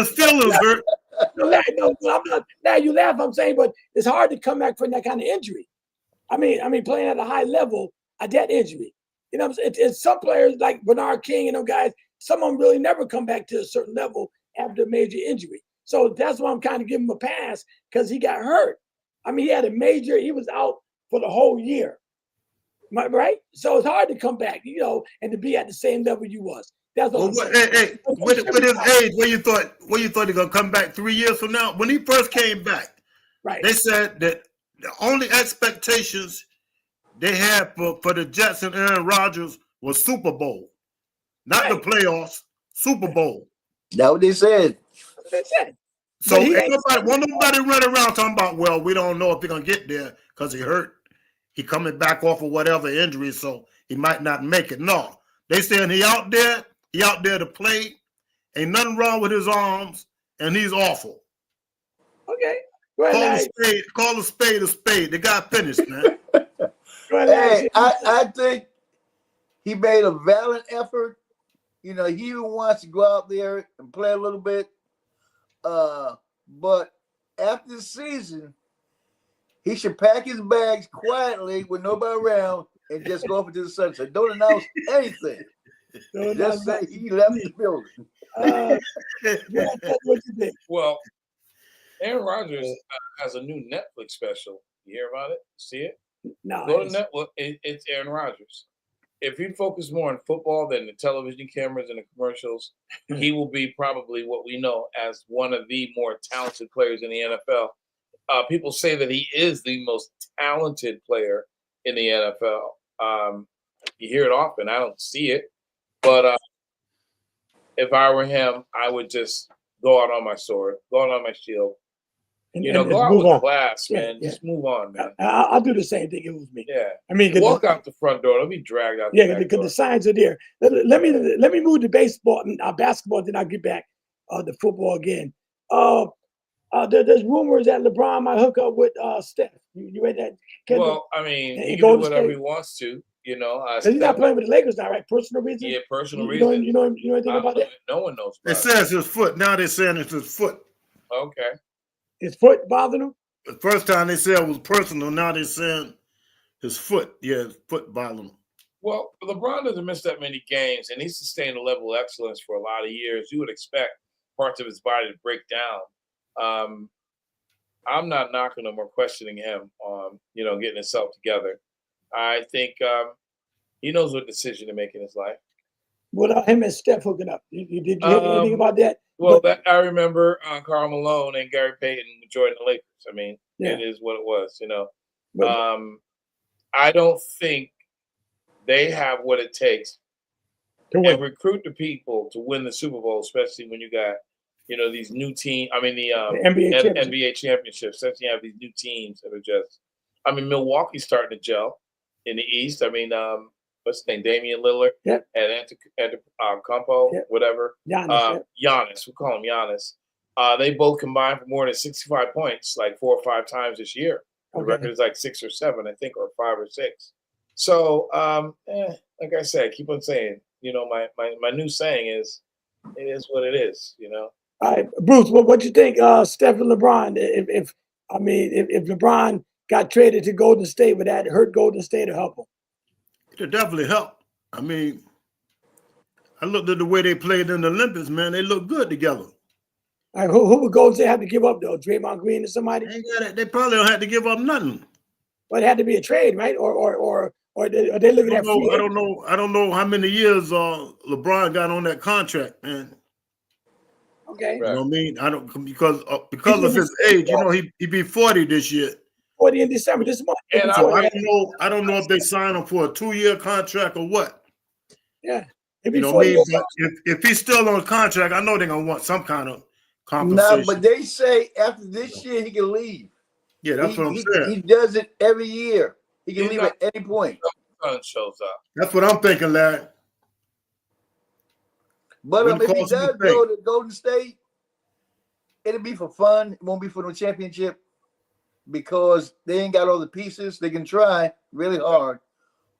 feelings hurt. No, I'm not. Now you laugh, I'm saying, but it's hard to come back from that kind of injury. Playing at a high level at that injury. You know what I'm saying? It's some players like Bernard King and those guys, some of them really never come back to a certain level after a major injury. So that's why I'm kind of giving him a pass because he got hurt. He had he was out for the whole year. Right? So it's hard to come back, and to be at the same level you was. That's all I'm saying. Hey, with his age, where you thought he's gonna come back 3 years from now? When he first came back, right? They said that the only expectations they had for the Jets and Aaron Rodgers was Super Bowl, not the playoffs. Super Bowl. That's what they said. That's what they said. So nobody run around talking about, well, we don't know if he's gonna get there because he hurt. He coming back off of whatever injury, so he might not make it. No, they saying he out there to play. Ain't nothing wrong with his arms, and he's awful. Okay. Call a spade a spade. The guy finished, man. Hey, I think he made a valiant effort. He even wants to go out there and play a little bit. But after the season, he should pack his bags quietly with nobody around and just go off into the sunset. Don't announce anything. Just say he left the building. What you think? Well, Aaron Rodgers has a new Netflix special. You hear about it? See it? No. Go to Netflix. It's Aaron Rodgers. If he focused more on football than the television cameras and the commercials, he will be probably what we know as one of the more talented players in the NFL. People say that he is the most talented player in the NFL. You hear it often. I don't see it. But if I were him, I would just go out on my sword, go out on my shield. Go out with class, man. Just move on, man. I'll do the same thing. It was me. Yeah. Walk out the front door. Don't be dragged out. Yeah, because the signs are there. Let me move to baseball, basketball. Then I'll get back to football again. There's rumors that LeBron might hook up with Steph. You read that? Well, he can do whatever he wants to. He's not playing with the Lakers now, right? Personal reasons. Yeah, personal reasons. You know anything about that? No one knows. It says his foot. Now they're saying it's his foot. Okay. His foot bothering him? The first time they said it was personal. Now they're saying his foot. Yeah, his foot bothering him. Well, LeBron doesn't miss that many games, and he's sustained a level of excellence for a lot of years. You would expect parts of his body to break down. I'm not knocking him or questioning him on, getting himself together. I think he knows what decision to make in his life. What him and Steph hooking up? Did you hear anything about that? Well, I remember Karl Malone and Gary Payton joining the Lakers. I mean, Yeah. It is what it was, But, I don't think they have what it takes and recruit the people to win the Super Bowl, especially when you got, these new teams. I mean, the NBA championships. Since you have these new teams that are just, Milwaukee's starting to gel in the East. I mean, what's his name? Damian Lillard and Antetokounmpo, whatever. Giannis. We call him Giannis. They both combined for more than 65 points, like 4 or 5 times this year. The record is like 6 or 7, I think, or 5 or 6. So, like I said, keep on saying. My new saying is, it is what it is. All right, Bruce. What you think, Steph and LeBron? If LeBron got traded to Golden State, would that hurt Golden State or help him? It definitely help. I mean, I looked at the way they played in the Olympics, man. They look good together. All right, who would Golden State have to give up though? Draymond Green or somebody? They probably don't have to give up nothing. But it had to be a trade, right? Or are they looking at? I don't know how many years LeBron got on that contract, man. Okay. You know what I mean? I don't because of his age. He be 40 this year. 40 in December this month. And I don't know if they sign him for a 2-year contract or what. Yeah. You know what I mean? But if he's still on contract, I know they're gonna want some kind of compensation. No, but they say after this year he can leave. Yeah, that's what I'm saying. He does it every year. He can leave at any point. Shows up. That's what I'm thinking, lad. But if he does go to Golden State, it'll be for fun. It won't be for no championship because they ain't got all the pieces. They can try really hard,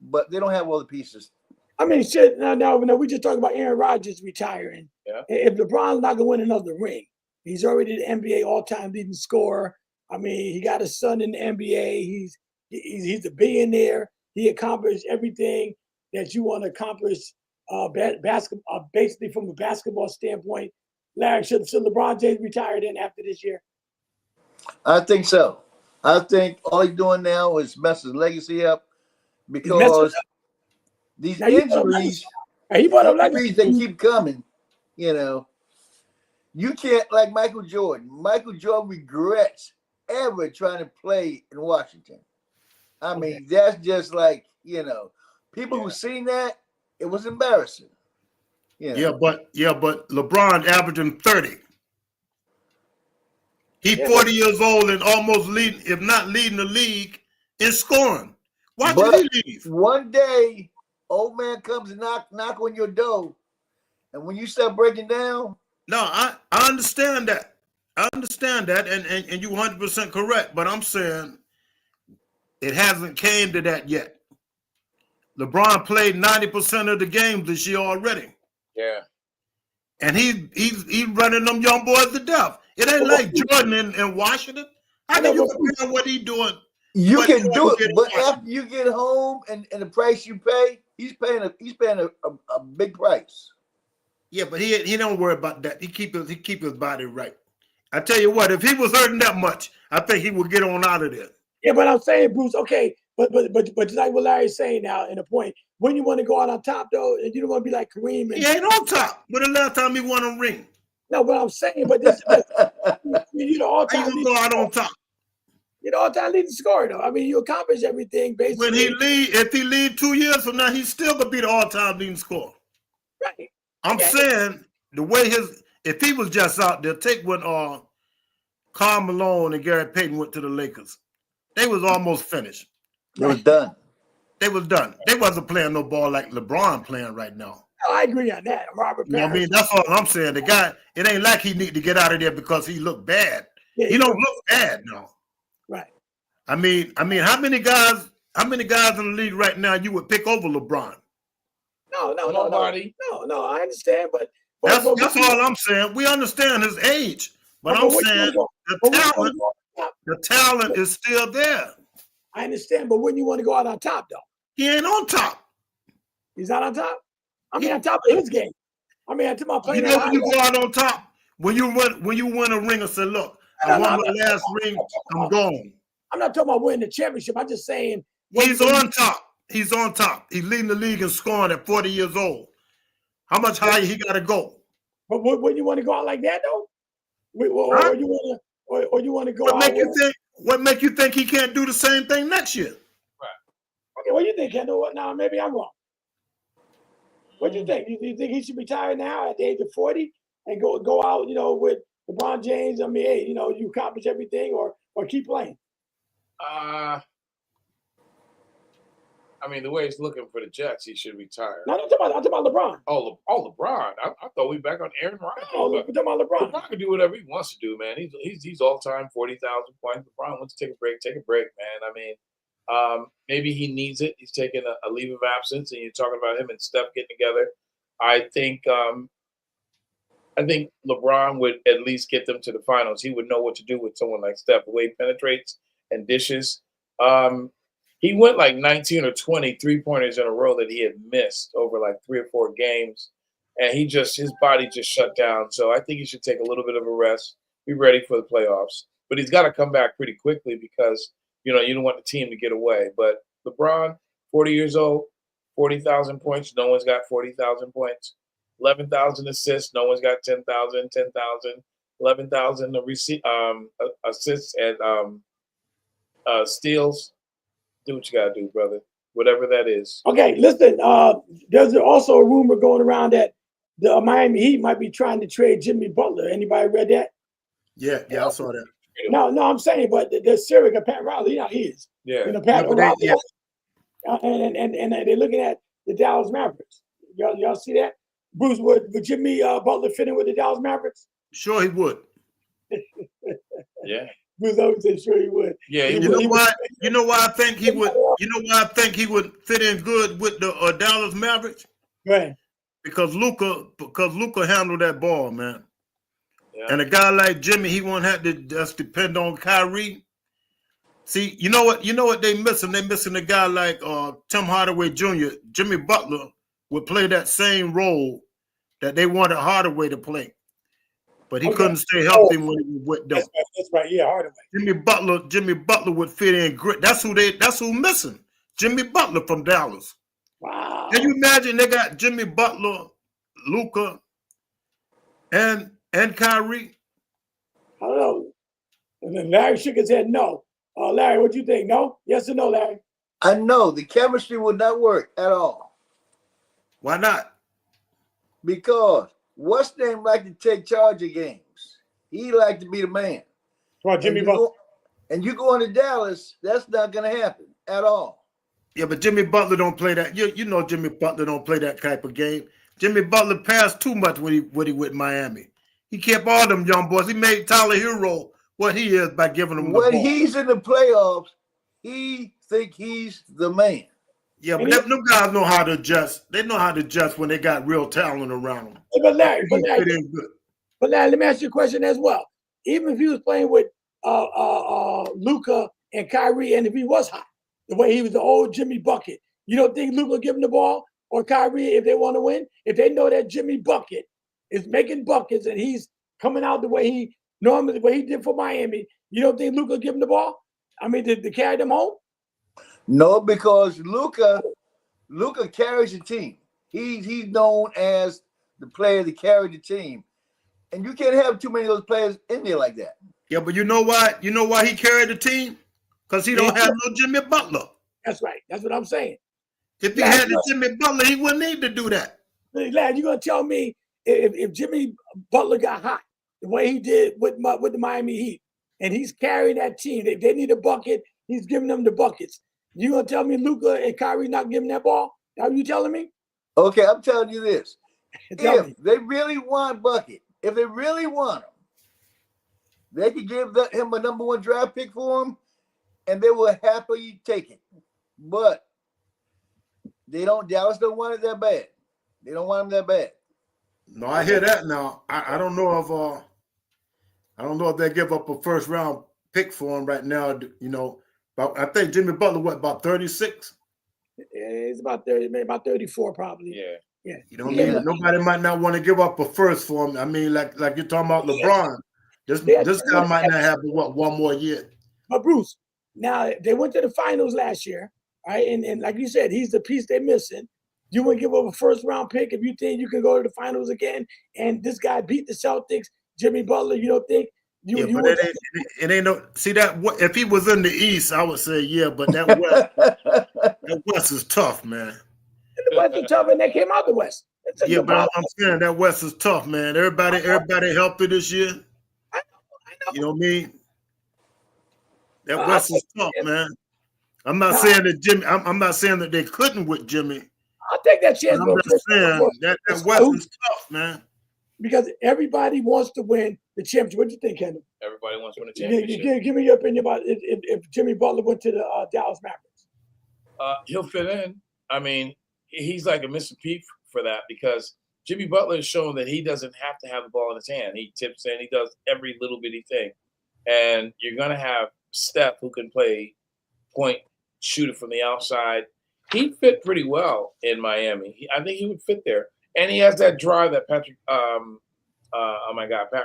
but they don't have all the pieces. I mean, shit. Now, we just talking about Aaron Rodgers retiring. Yeah. If LeBron's not gonna win another ring, he's already the NBA all-time leading scorer. I mean, he got a son in the NBA. He's a billionaire. He accomplished everything that you want to accomplish. Basketball, basically from a basketball standpoint. Larry, should LeBron James retire then after this year? I think so. I think all he's doing now is mess his legacy up because these injuries, they keep coming. You can't, like Michael Jordan. Michael Jordan regrets ever trying to play in Washington. I mean, that's just like, people who seen that, it was embarrassing. Yeah, but LeBron averaging 30. He's 40 years old and almost leading, if not leading the league in scoring. Why did he leave? One day, old man comes and knock on your door, and when you start breaking down. No, I understand that. I understand that, and you're 100% correct. But I'm saying it hasn't came to that yet. LeBron played 90% of the games this year already. Yeah. And he's running them young boys to death. It ain't like Jordan in Washington. How can you compare what he's doing? You can do it, but after you get home and the price you pay, he's paying a big price. Yeah, but he don't worry about that. He keep his body right. I tell you what, if he was hurting that much, I think he would get on out of there. Yeah, but I'm saying, Bruce, okay, but just like what Larry's saying now, in a point, when you want to go out on top though, and you don't want to be like Kareem. He ain't on top. When the last time he won a ring? No, but I'm saying, but this, you know, all-time. How you go out on top? You know, all-time leading scorer though. I mean, you accomplish everything basically. When if he leave 2 years from now, he's still gonna be the all-time leading scorer. Right. I'm saying the way if he was just out there, take when Karl Malone and Gary Payton went to the Lakers. They was almost finished. It was done. They was done. They wasn't playing no ball like LeBron playing right now. No, I agree on that. Robert Parrish. You know what I mean? That's all I'm saying. The guy, it ain't like he need to get out of there because he looked bad. Yeah, he don't look bad now. Right. I mean, how many guys in the league right now you would pick over LeBron? No. Nobody. No, I understand, but that's all I'm saying. We understand his age, but I'm saying the talent is still there. I understand, but when you want to go out on top, though, he ain't on top. He's not on top. I mean, on top of his game. I mean, until my playing. You know when you go out on top, when you win a ring and say, "Look, I won my last ring. I'm gone." I'm not talking about winning the championship. I'm just saying he's on top. He's on top. He's leading the league in scoring at 40 years old. How much higher he got to go? But when you want to go out like that, though, or you want to go what out? What make you think he can't do the same thing next year? Right. Okay. What do you think, Kendall? What now? Maybe I'm wrong. What do you think? You think he should retire now at the age of 40 and go out, with LeBron James? I mean, hey, you accomplish everything, or keep playing. I mean, the way he's looking for the Jets, he should retire. No, I'm talking about LeBron. Oh, LeBron. I thought we were back on Aaron Rodgers. No, we're talking about LeBron. LeBron can do whatever he wants to do, man. He's all-time 40,000 points. LeBron wants to take a break, man. I mean, maybe he needs it. He's taking a leave of absence, and you're talking about him and Steph getting together. I think LeBron would at least get them to the finals. He would know what to do with someone like Steph, the way he penetrates and dishes. He went like 19 or 20 3-pointers in a row that he had missed over like 3 or 4 games. And his body just shut down. So I think he should take a little bit of a rest, be ready for the playoffs. But he's got to come back pretty quickly because, you don't want the team to get away. But LeBron, 40 years old, 40,000 points. No one's got 40,000 points. 11,000 assists. No one's got 10,000, 11,000 assists and steals. Do what you got to do, brother. Whatever that is. Okay, listen. There's also a rumor going around that the Miami Heat might be trying to trade Jimmy Butler. Anybody read that? Yeah, I saw that. No, I'm saying, but there's serious. Pat Riley, he is. Yeah. Pat Riley. Yeah. And they're looking at the Dallas Mavericks. Y'all see that? Bruce, would Jimmy Butler fit in with the Dallas Mavericks? Sure, he would. Yeah. Bruce always said sure he would. Yeah, you know why I think he would. You know why I think he would fit in good with the Dallas Mavericks? Right. Because Luka handled that ball, man. Yeah. And a guy like Jimmy, he won't have to just depend on Kyrie. See, you know what they missing? They missing a guy like Tim Hardaway Jr. Jimmy Butler would play that same role that they wanted Hardaway to play. But he couldn't stay healthy when he went down. That's right. Yeah, Hardaway. Jimmy Butler would fit in great. That's who missing. Jimmy Butler from Dallas. Wow. Can you imagine they got Jimmy Butler, Luka, and Kyrie? I don't know. And then Larry shook his head no. Larry, what do you think? No? Yes or no, Larry? I know the chemistry would not work at all. Why not? Because what's name like to take charge of games. He like to be the man. Well, Jimmy Butler. And you go into Dallas, that's not going to happen at all. Yeah, but Jimmy Butler don't play that. You know Jimmy Butler don't play that type of game. Jimmy Butler passed too much when he went Miami. He kept all them young boys. He made Tyler Hero what he is by giving them the ball. When he's in the playoffs, he think he's the man. Yeah, but them guys know how to adjust. They know how to adjust when they got real talent around them. But Larry, let me ask you a question as well. Even if he was playing with Luka and Kyrie, and if he was hot, the way he was the old Jimmy Bucket, you don't think Luka will give him the ball or Kyrie if they want to win? If they know that Jimmy Bucket is making buckets and he's coming out the way he normally, the way he did for Miami, you don't think Luka will give him the ball? I mean, to carry them home? No, because Luka carries the team. He's known as the player to carry the team. And you can't have too many of those players in there like that. Yeah, but you know why? You know why he carried the team? Because he don't have no Jimmy Butler. That's right. That's what I'm saying. If he had the Jimmy Butler, he wouldn't need to do that. Lad, you're gonna tell me if Jimmy Butler got hot the way he did with the Miami Heat, and he's carrying that team, they need a bucket, he's giving them the buckets. You gonna tell me Luka and Kyrie not giving that ball? Are you telling me? Okay, I'm telling you this. If they really want Bucket, if they really want him, they could give him a number 1 draft pick for him, and they will happily take it. But Dallas don't want it that bad. They don't want him that bad. No, I hear that now. I don't know if they give up a first round pick for him right now. But I think Jimmy Butler, about 36? Yeah, He's about 30, maybe about 34, probably. Yeah. Yeah. You know what I mean? Nobody might not want to give up a first for him. I mean, like you're talking about LeBron. This guy might not have one more year. But Bruce, now they went to the finals last year, right? And like you said, he's the piece they're missing. You wouldn't give up a first round pick if you think you can go to the finals again. And this guy beat the Celtics, Jimmy Butler. You don't think? It ain't no. See that if he was in the East, I would say yeah. But that West is tough, man. The West is tough, and they came out the West. Yeah, but I'm saying that West is tough, man. Everybody healthy this year. I know. You know what I mean? That West is tough, man. I'm not saying that Jimmy. I'm not saying that they couldn't with Jimmy. I'll take that chance. I'm just saying that West is tough, man. Because everybody wants to win the championship. What do you think, Kendall? Everybody wants to win a championship. Give me your opinion about if Jimmy Butler went to the Dallas Mavericks. He'll fit in. I mean, he's like a Mr. P for that because Jimmy Butler has shown that he doesn't have to have the ball in his hand. He tips in. He does every little bitty thing. And you're going to have Steph who can play point, shoot it from the outside. He fit pretty well in Miami. I think he would fit there. And he has that drive that Pat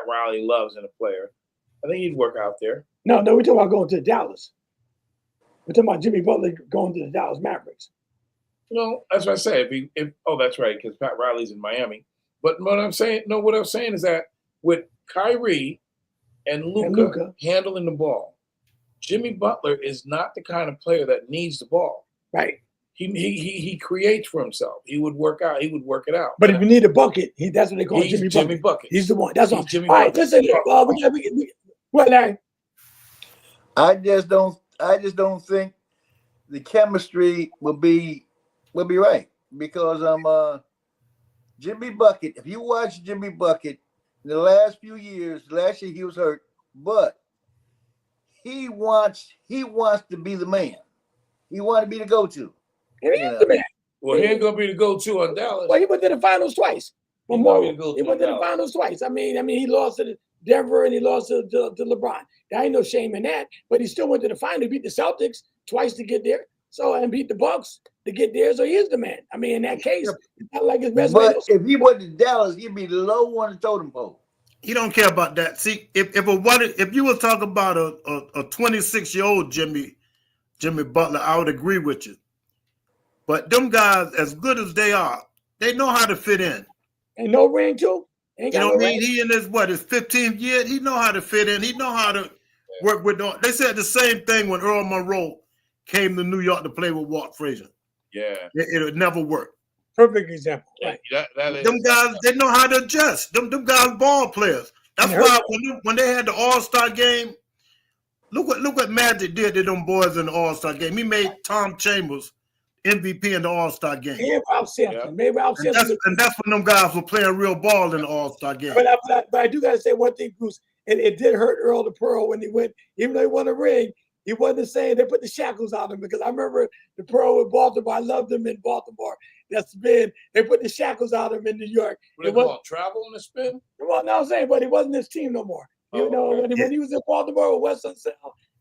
Riley loves in a player. I think he'd work out there. No, we're talking about going to Dallas. We're talking about Jimmy Butler going to the Dallas Mavericks. No, that's what I say. That's right, because Pat Riley's in Miami. But what I'm saying is that with Kyrie and Luka handling the ball, Jimmy Butler is not the kind of player that needs the ball. Right. He creates for himself. He would work out. He would work it out. But if you need a bucket, that's what they call Jimmy Bucket. He's the one. That's all. Jimmy all right, listen. What, Larry? I just don't think the chemistry will be right because Jimmy Bucket. If you watch Jimmy Bucket in the last few years, last year he was hurt, but he wants to be the man. He wanted to be the go-to. And he is the man. Well, he ain't gonna be the go-to on Dallas. Well, he went to the finals twice. He went to the finals twice. I mean, he lost to Denver and he lost to LeBron. There ain't no shame in that. But he still went to the final. He beat the Celtics twice to get there. And beat the Bucks to get there. So he is the man. I mean, in that case, it's not like his best. But if he went to Dallas, he'd be low on the totem pole. He don't care about that. See, if you were talking about a 26-year-old Jimmy Butler, I would agree with you. But them guys, as good as they are, they know how to fit in. Ain't no ring too. You know what I mean? He in his 15th year, he know how to fit in. He know how to work with. They said the same thing when Earl Monroe came to New York to play with Walt Frazier. Yeah, it would never work. Perfect example. Right. Them guys, they know how to adjust. Them guys, ball players. That's why when they had the All-Star game, look what Magic did to them boys in the All-Star game. He made Tom Chambers MVP in the All-Star game. Yeah, Ralph Sampson. Maybe Ralph Sampson. And that's when them guys were playing real ball in the All-Star game. But I do got to say one thing, Bruce. It did hurt Earl the Pearl when he went, even though he won a ring, he wasn't saying they put the shackles on him because I remember the Pearl with Baltimore. I loved him in Baltimore. That spin, they put the shackles on him in New York. What they call travel in the spin? Well, no, I'm saying, but he wasn't his team no more. You know, okay. when he was in Baltimore with Weston Sal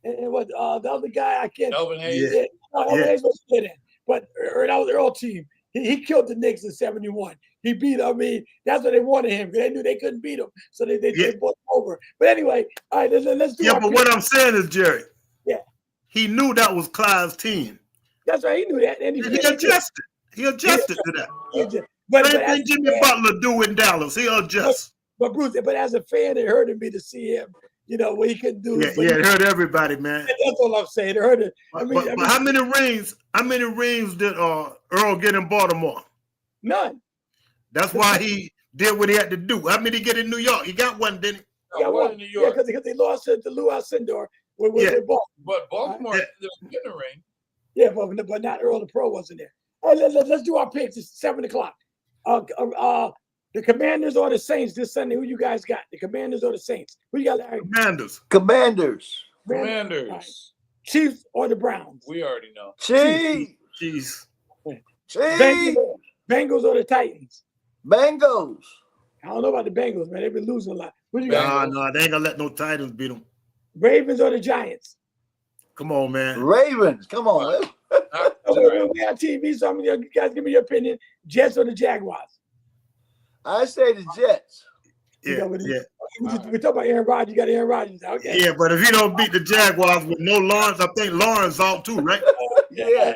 and what the other guy I can't. Elvin Hayes. Yeah. No, Elvin Hayes was in. But that was Earl team. He killed the Knicks in '71. He beat. I mean, that's what they wanted him. They knew they couldn't beat him, so they brought him over. But anyway, all right, let's do. Yeah, but what I'm saying is, Jerry. Yeah. He knew that was Clyde's team. That's right. He knew that, and he adjusted. He adjusted to that. But same thing Jimmy Butler do in Dallas. He adjusts. But Bruce, as a fan, it hurted me to see him. You know what he couldn't do. Yeah, it hurt everybody, man. That's all I'm saying. It hurt it. But how many rings? How many rings did Earl get in Baltimore? None. That's why he did what he had to do. How many did he get in New York? He got one, didn't he? Yeah, one in New York. Yeah, because they lost to Lou Alcindor. But Baltimore didn't get a ring. Yeah, but not Earl the Pro wasn't there. All right, let's do our picks. It's 7:00. The Commanders or the Saints this Sunday. Who you guys got? The Commanders or the Saints? Who you got, Larry? Commanders. Right. Chiefs or the Browns? We already know. Chiefs. Bengals or the Titans? Bengals. I don't know about the Bengals, man. They've been losing a lot. What you got? No, they ain't gonna let no Titans beat them. Ravens or the Giants? Come on, man. Ravens. Come on. we on TV, so you guys give me your opinion. Jets or the Jaguars? I say the Jets. Yeah. We talk about Aaron Rodgers. You got Aaron Rodgers. Okay. Yeah, but if he don't beat the Jaguars with no Lawrence, I think Lawrence out too, right? Yeah.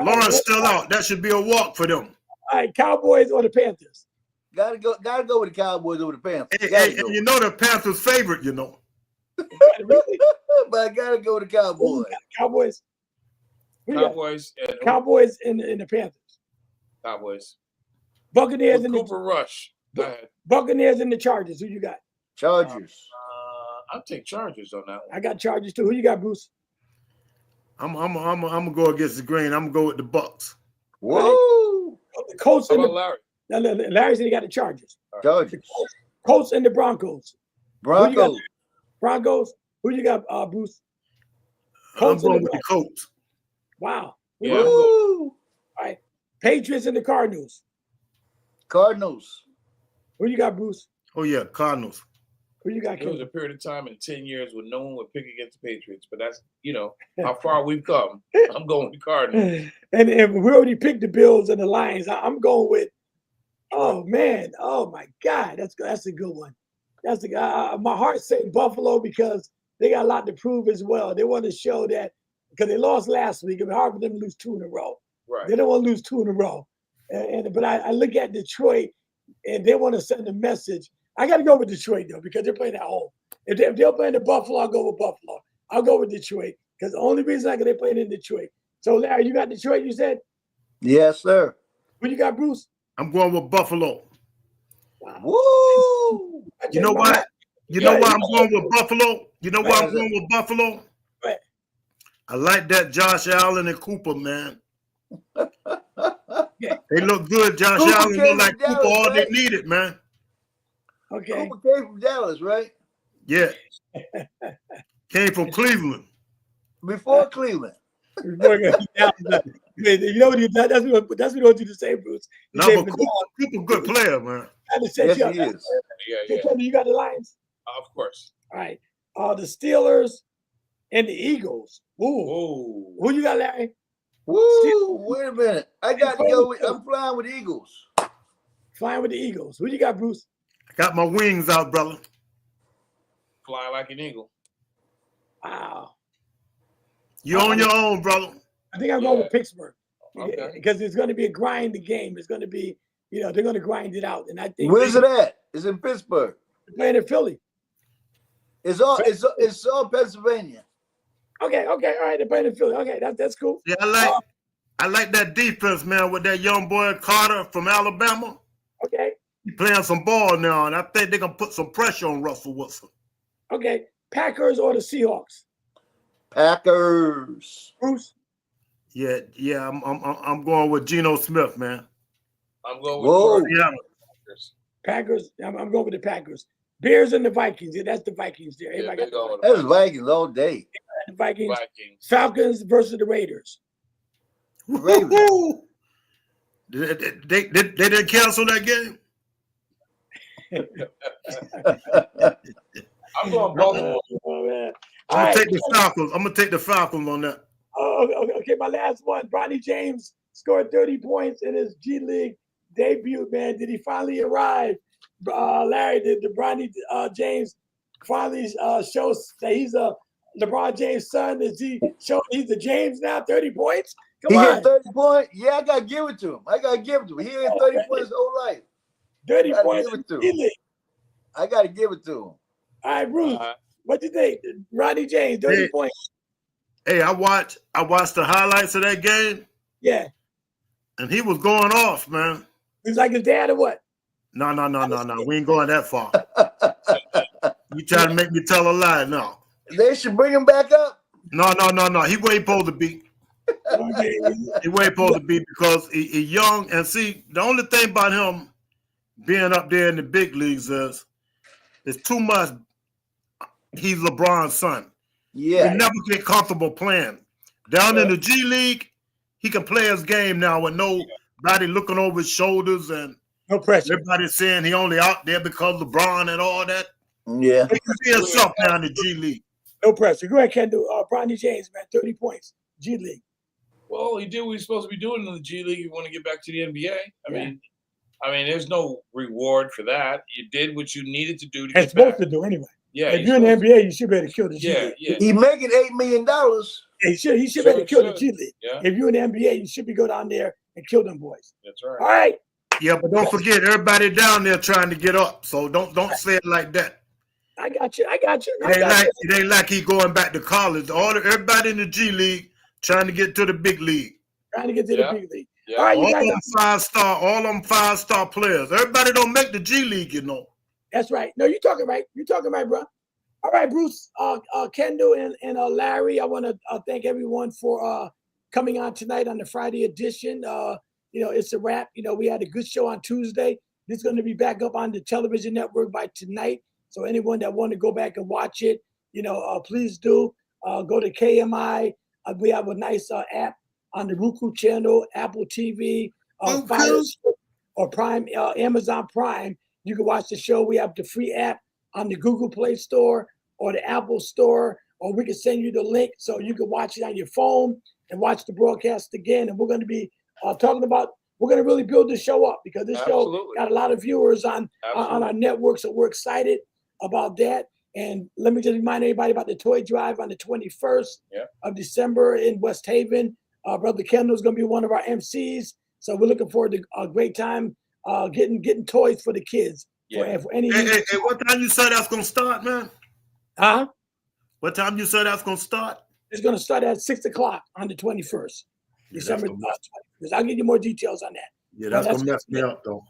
Lawrence still out. That should be a walk for them. All right, Cowboys or the Panthers? Gotta go with the Cowboys over the Panthers. Hey, and you know the Panthers' favorite, you know. Really? But I gotta go with the Cowboys. Cowboys. Cowboys And the Panthers. Cowboys. Buccaneers and Cooper Rush. Go ahead. Buccaneers and the Chargers. Who you got? Chargers. I'll take Chargers on that one. I got Chargers too. Who you got, Bruce? I'm gonna go against the grain. I'm gonna go with the Bucks. Whoa. The Colts How and about Larry? Larry said he got the Chargers. Chargers. Colts and the Broncos. Broncos. Broncos. Who you got, Bruce? I'm going with the Colts. Wow. Yeah. Woo. All right. Patriots and the Cardinals. Cardinals. Who you got, Bruce? Oh yeah, Cardinals. Who you got, There was Kevin? a period of time in 10 years when no one would pick against the Patriots, but that's, how far we've come. I'm going with Cardinals. And we already picked the Bills and the Lions. I'm going with, oh, man. Oh, my God. That's a good one. That's my heart's saying Buffalo because they got a lot to prove as well. They want to show that because they lost last week. It's hard for them to lose 2 in a row. Right. They don't want to lose 2 in a row. But I look at Detroit, and they want to send a message. I got to go with Detroit, though, because they're playing at home. If they're playing in Buffalo, I'll go with Buffalo. I'll go with Detroit because the only reason they're playing in Detroit. So, Larry, you got Detroit, you said? Yes, sir. Who you got, Bruce? I'm going with Buffalo. Wow. Woo! You know why? You know why I'm going with Buffalo? You know why I'm going with Buffalo? Right. I like that Josh Allen and Cooper, man. They look good. Josh Cooper Allen came look like from Cooper Dallas, all they right? needed, man. Okay. Cooper came from Dallas, right? Yeah. Came from Cleveland. Before Cleveland. You know what that's what he wants you to say, Bruce. No, but Cooper good player, man. Yes, he is. Yeah. You got the Lions? Of course. All right. The Steelers and the Eagles. Ooh. Whoa. Who you got, Larry? Woo! Wait a minute. I got to go with, I'm flying with the Eagles. Flying with the Eagles. Who you got, Bruce? I got my wings out, brother. Fly like an eagle. Wow. You on your own, brother. I think I'm going with Pittsburgh. Okay. Because it's going to be a grind game. It's going to be, they're going to grind it out. And I think Where's it at? It's in Pittsburgh. they're playing in Philly. It's all Pennsylvania. Okay. All right. They're playing in Philly. Okay. That's cool. Yeah, I like that defense, man, with that young boy Carter from Alabama. Okay. He playing some ball now, and I think they're gonna put some pressure on Russell Wilson. Okay. Packers or the Seahawks? Packers. Bruce? Yeah. I'm going with Geno Smith, man. I'm going Whoa. with Yeah. Packers. I'm going with the Packers. Bears and the Vikings. Yeah, that's the Vikings there. Yeah, Everybody got That's Vikings all day. the Vikings. Vikings. Falcons versus the Raiders. Ravens. They didn't cancel that game. I'm going Baltimore. Oh, man. I'm All gonna right. take the Falcons. I'm gonna take the Falcons on that. Okay, my last one. Bronny James scored 30 points in his G League debut, man. Did he finally arrive? Larry, did Bronny James finally show that he's a LeBron James' son? Is he show he's the James now? 30 points? Come He on. hit 30 points. Yeah, I gotta give it to him. He hit 30 points his whole life. 30 gotta points give in it to the G him. League. I gotta give it to him. All right, Bruce. What do you think? Ronnie James, 30 points. Hey, I watched the highlights of that game, Yeah. and he was going off, man. He's like his dad or what? No. We ain't going that far. You trying to make me tell a lie now? They should bring him back up. No. He where he supposed to be. Okay. He where he supposed to be because he young. And see, the only thing about him being up there in the big leagues is it's too much. He's LeBron's son. Yeah. He never get comfortable playing. Down in the G League, he can play his game now with nobody looking over his shoulders and No pressure. everybody saying he only out there because LeBron and all that. Yeah. He can see himself down in the G League. No pressure. Go ahead, Kendall. Bronny James, man, 30 points. G League. Well, he did what he's supposed to be doing in the G League. You want to get back to the NBA. I mean, there's no reward for that. You did what you needed to do to It's get back. supposed to do anyway. Yeah. If you're in the NBA, you should be able to kill the G League. Yeah. He making $8 million. He should be able to kill the G League. Yeah. If you're in the NBA, you should be go down there and kill them boys. That's right. All right. Yeah, but don't forget, everybody down there trying to get up. So don't say it like that. I got you. It ain't like he going back to college. Everybody in the G League trying to get to the big league. Trying to get to the big league. Yeah. All right, you all guys. them 5-star players. Everybody don't make the G League, you know. That's right. No, you're talking right. You're talking right, bro. All right, Bruce, Kendall, and Larry. I want to thank everyone for coming on tonight on the Friday edition. It's a wrap. We had a good show on Tuesday. This is going to be back up on the television network by tonight. So anyone that want to go back and watch it, please do. Go to KMI. We have a nice app on the Roku channel, Apple TV, Fire or Prime, Amazon Prime. You can watch the show. We have the free app on the Google Play Store or the Apple Store, or we can send you the link so you can watch it on your phone and watch the broadcast again. And we're going to be talking about, we're going to really build this show up because this show got a lot of viewers on our network. So we're excited about that. And let me just remind everybody about the toy drive on the 21st of December in West Haven. Brother Kendall is going to be one of our MCs. So we're looking forward to a great time getting toys for the kids. Hey, what time you said that's going to start, man? Huh? What time you said that's going to start? It's going to start at 6 o'clock on the 21st. December 21st. I'll give you more details on that. Yeah, that's going to mess me up, though.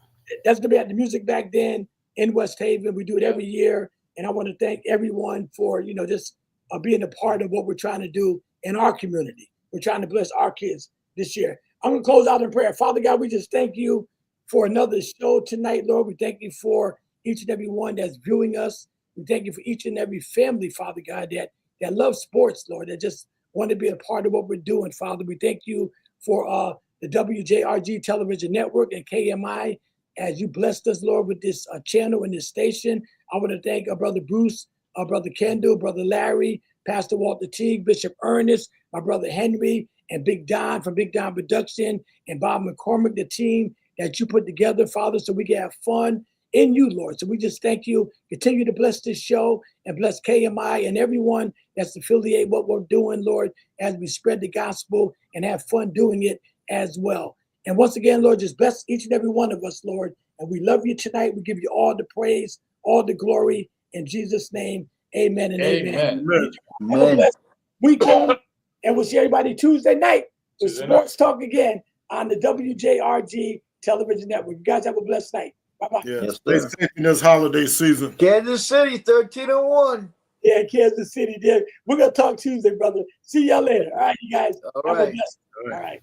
That's going to be at the Music Back Then in West Haven. We do it every year. And I want to thank everyone for, just being a part of what we're trying to do in our community. We're trying to bless our kids this year. I'm going to close out in prayer. Father God, we just thank you for another show tonight, Lord. We thank you for each and every one that's viewing us. We thank you for each and every family, Father God, that loves sports, Lord, that just want to be a part of what we're doing, Father. We thank you for the WJRG television network and KMI as you blessed us, Lord, with this channel and this station. I want to thank our brother Bruce, our brother Kendall, brother Larry, Pastor Walter Teague, Bishop Ernest, my brother Henry, and Big Don from Big Don Production, and Bob McCormick, the team that you put together, Father, so we can have fun in you, Lord. So we just thank you. Continue to bless this show and bless KMI and everyone that's affiliated what we're doing, Lord, as we spread the gospel and have fun doing it as well. And once again, Lord, just bless each and every one of us, Lord. And we love you tonight. We give you all the praise, all the glory. In Jesus' name, amen and amen. Have a blessed weekend. And we'll see everybody Tuesday night with Sports Talk again on the WJRG television network. You guys have a blessed night. Bye-bye. Yeah, stay safe in this holiday season. Kansas City, 13-1. Yeah, Kansas City. We're going to talk Tuesday, brother. See y'all later. All right, you guys. All have right. a blessed. All right.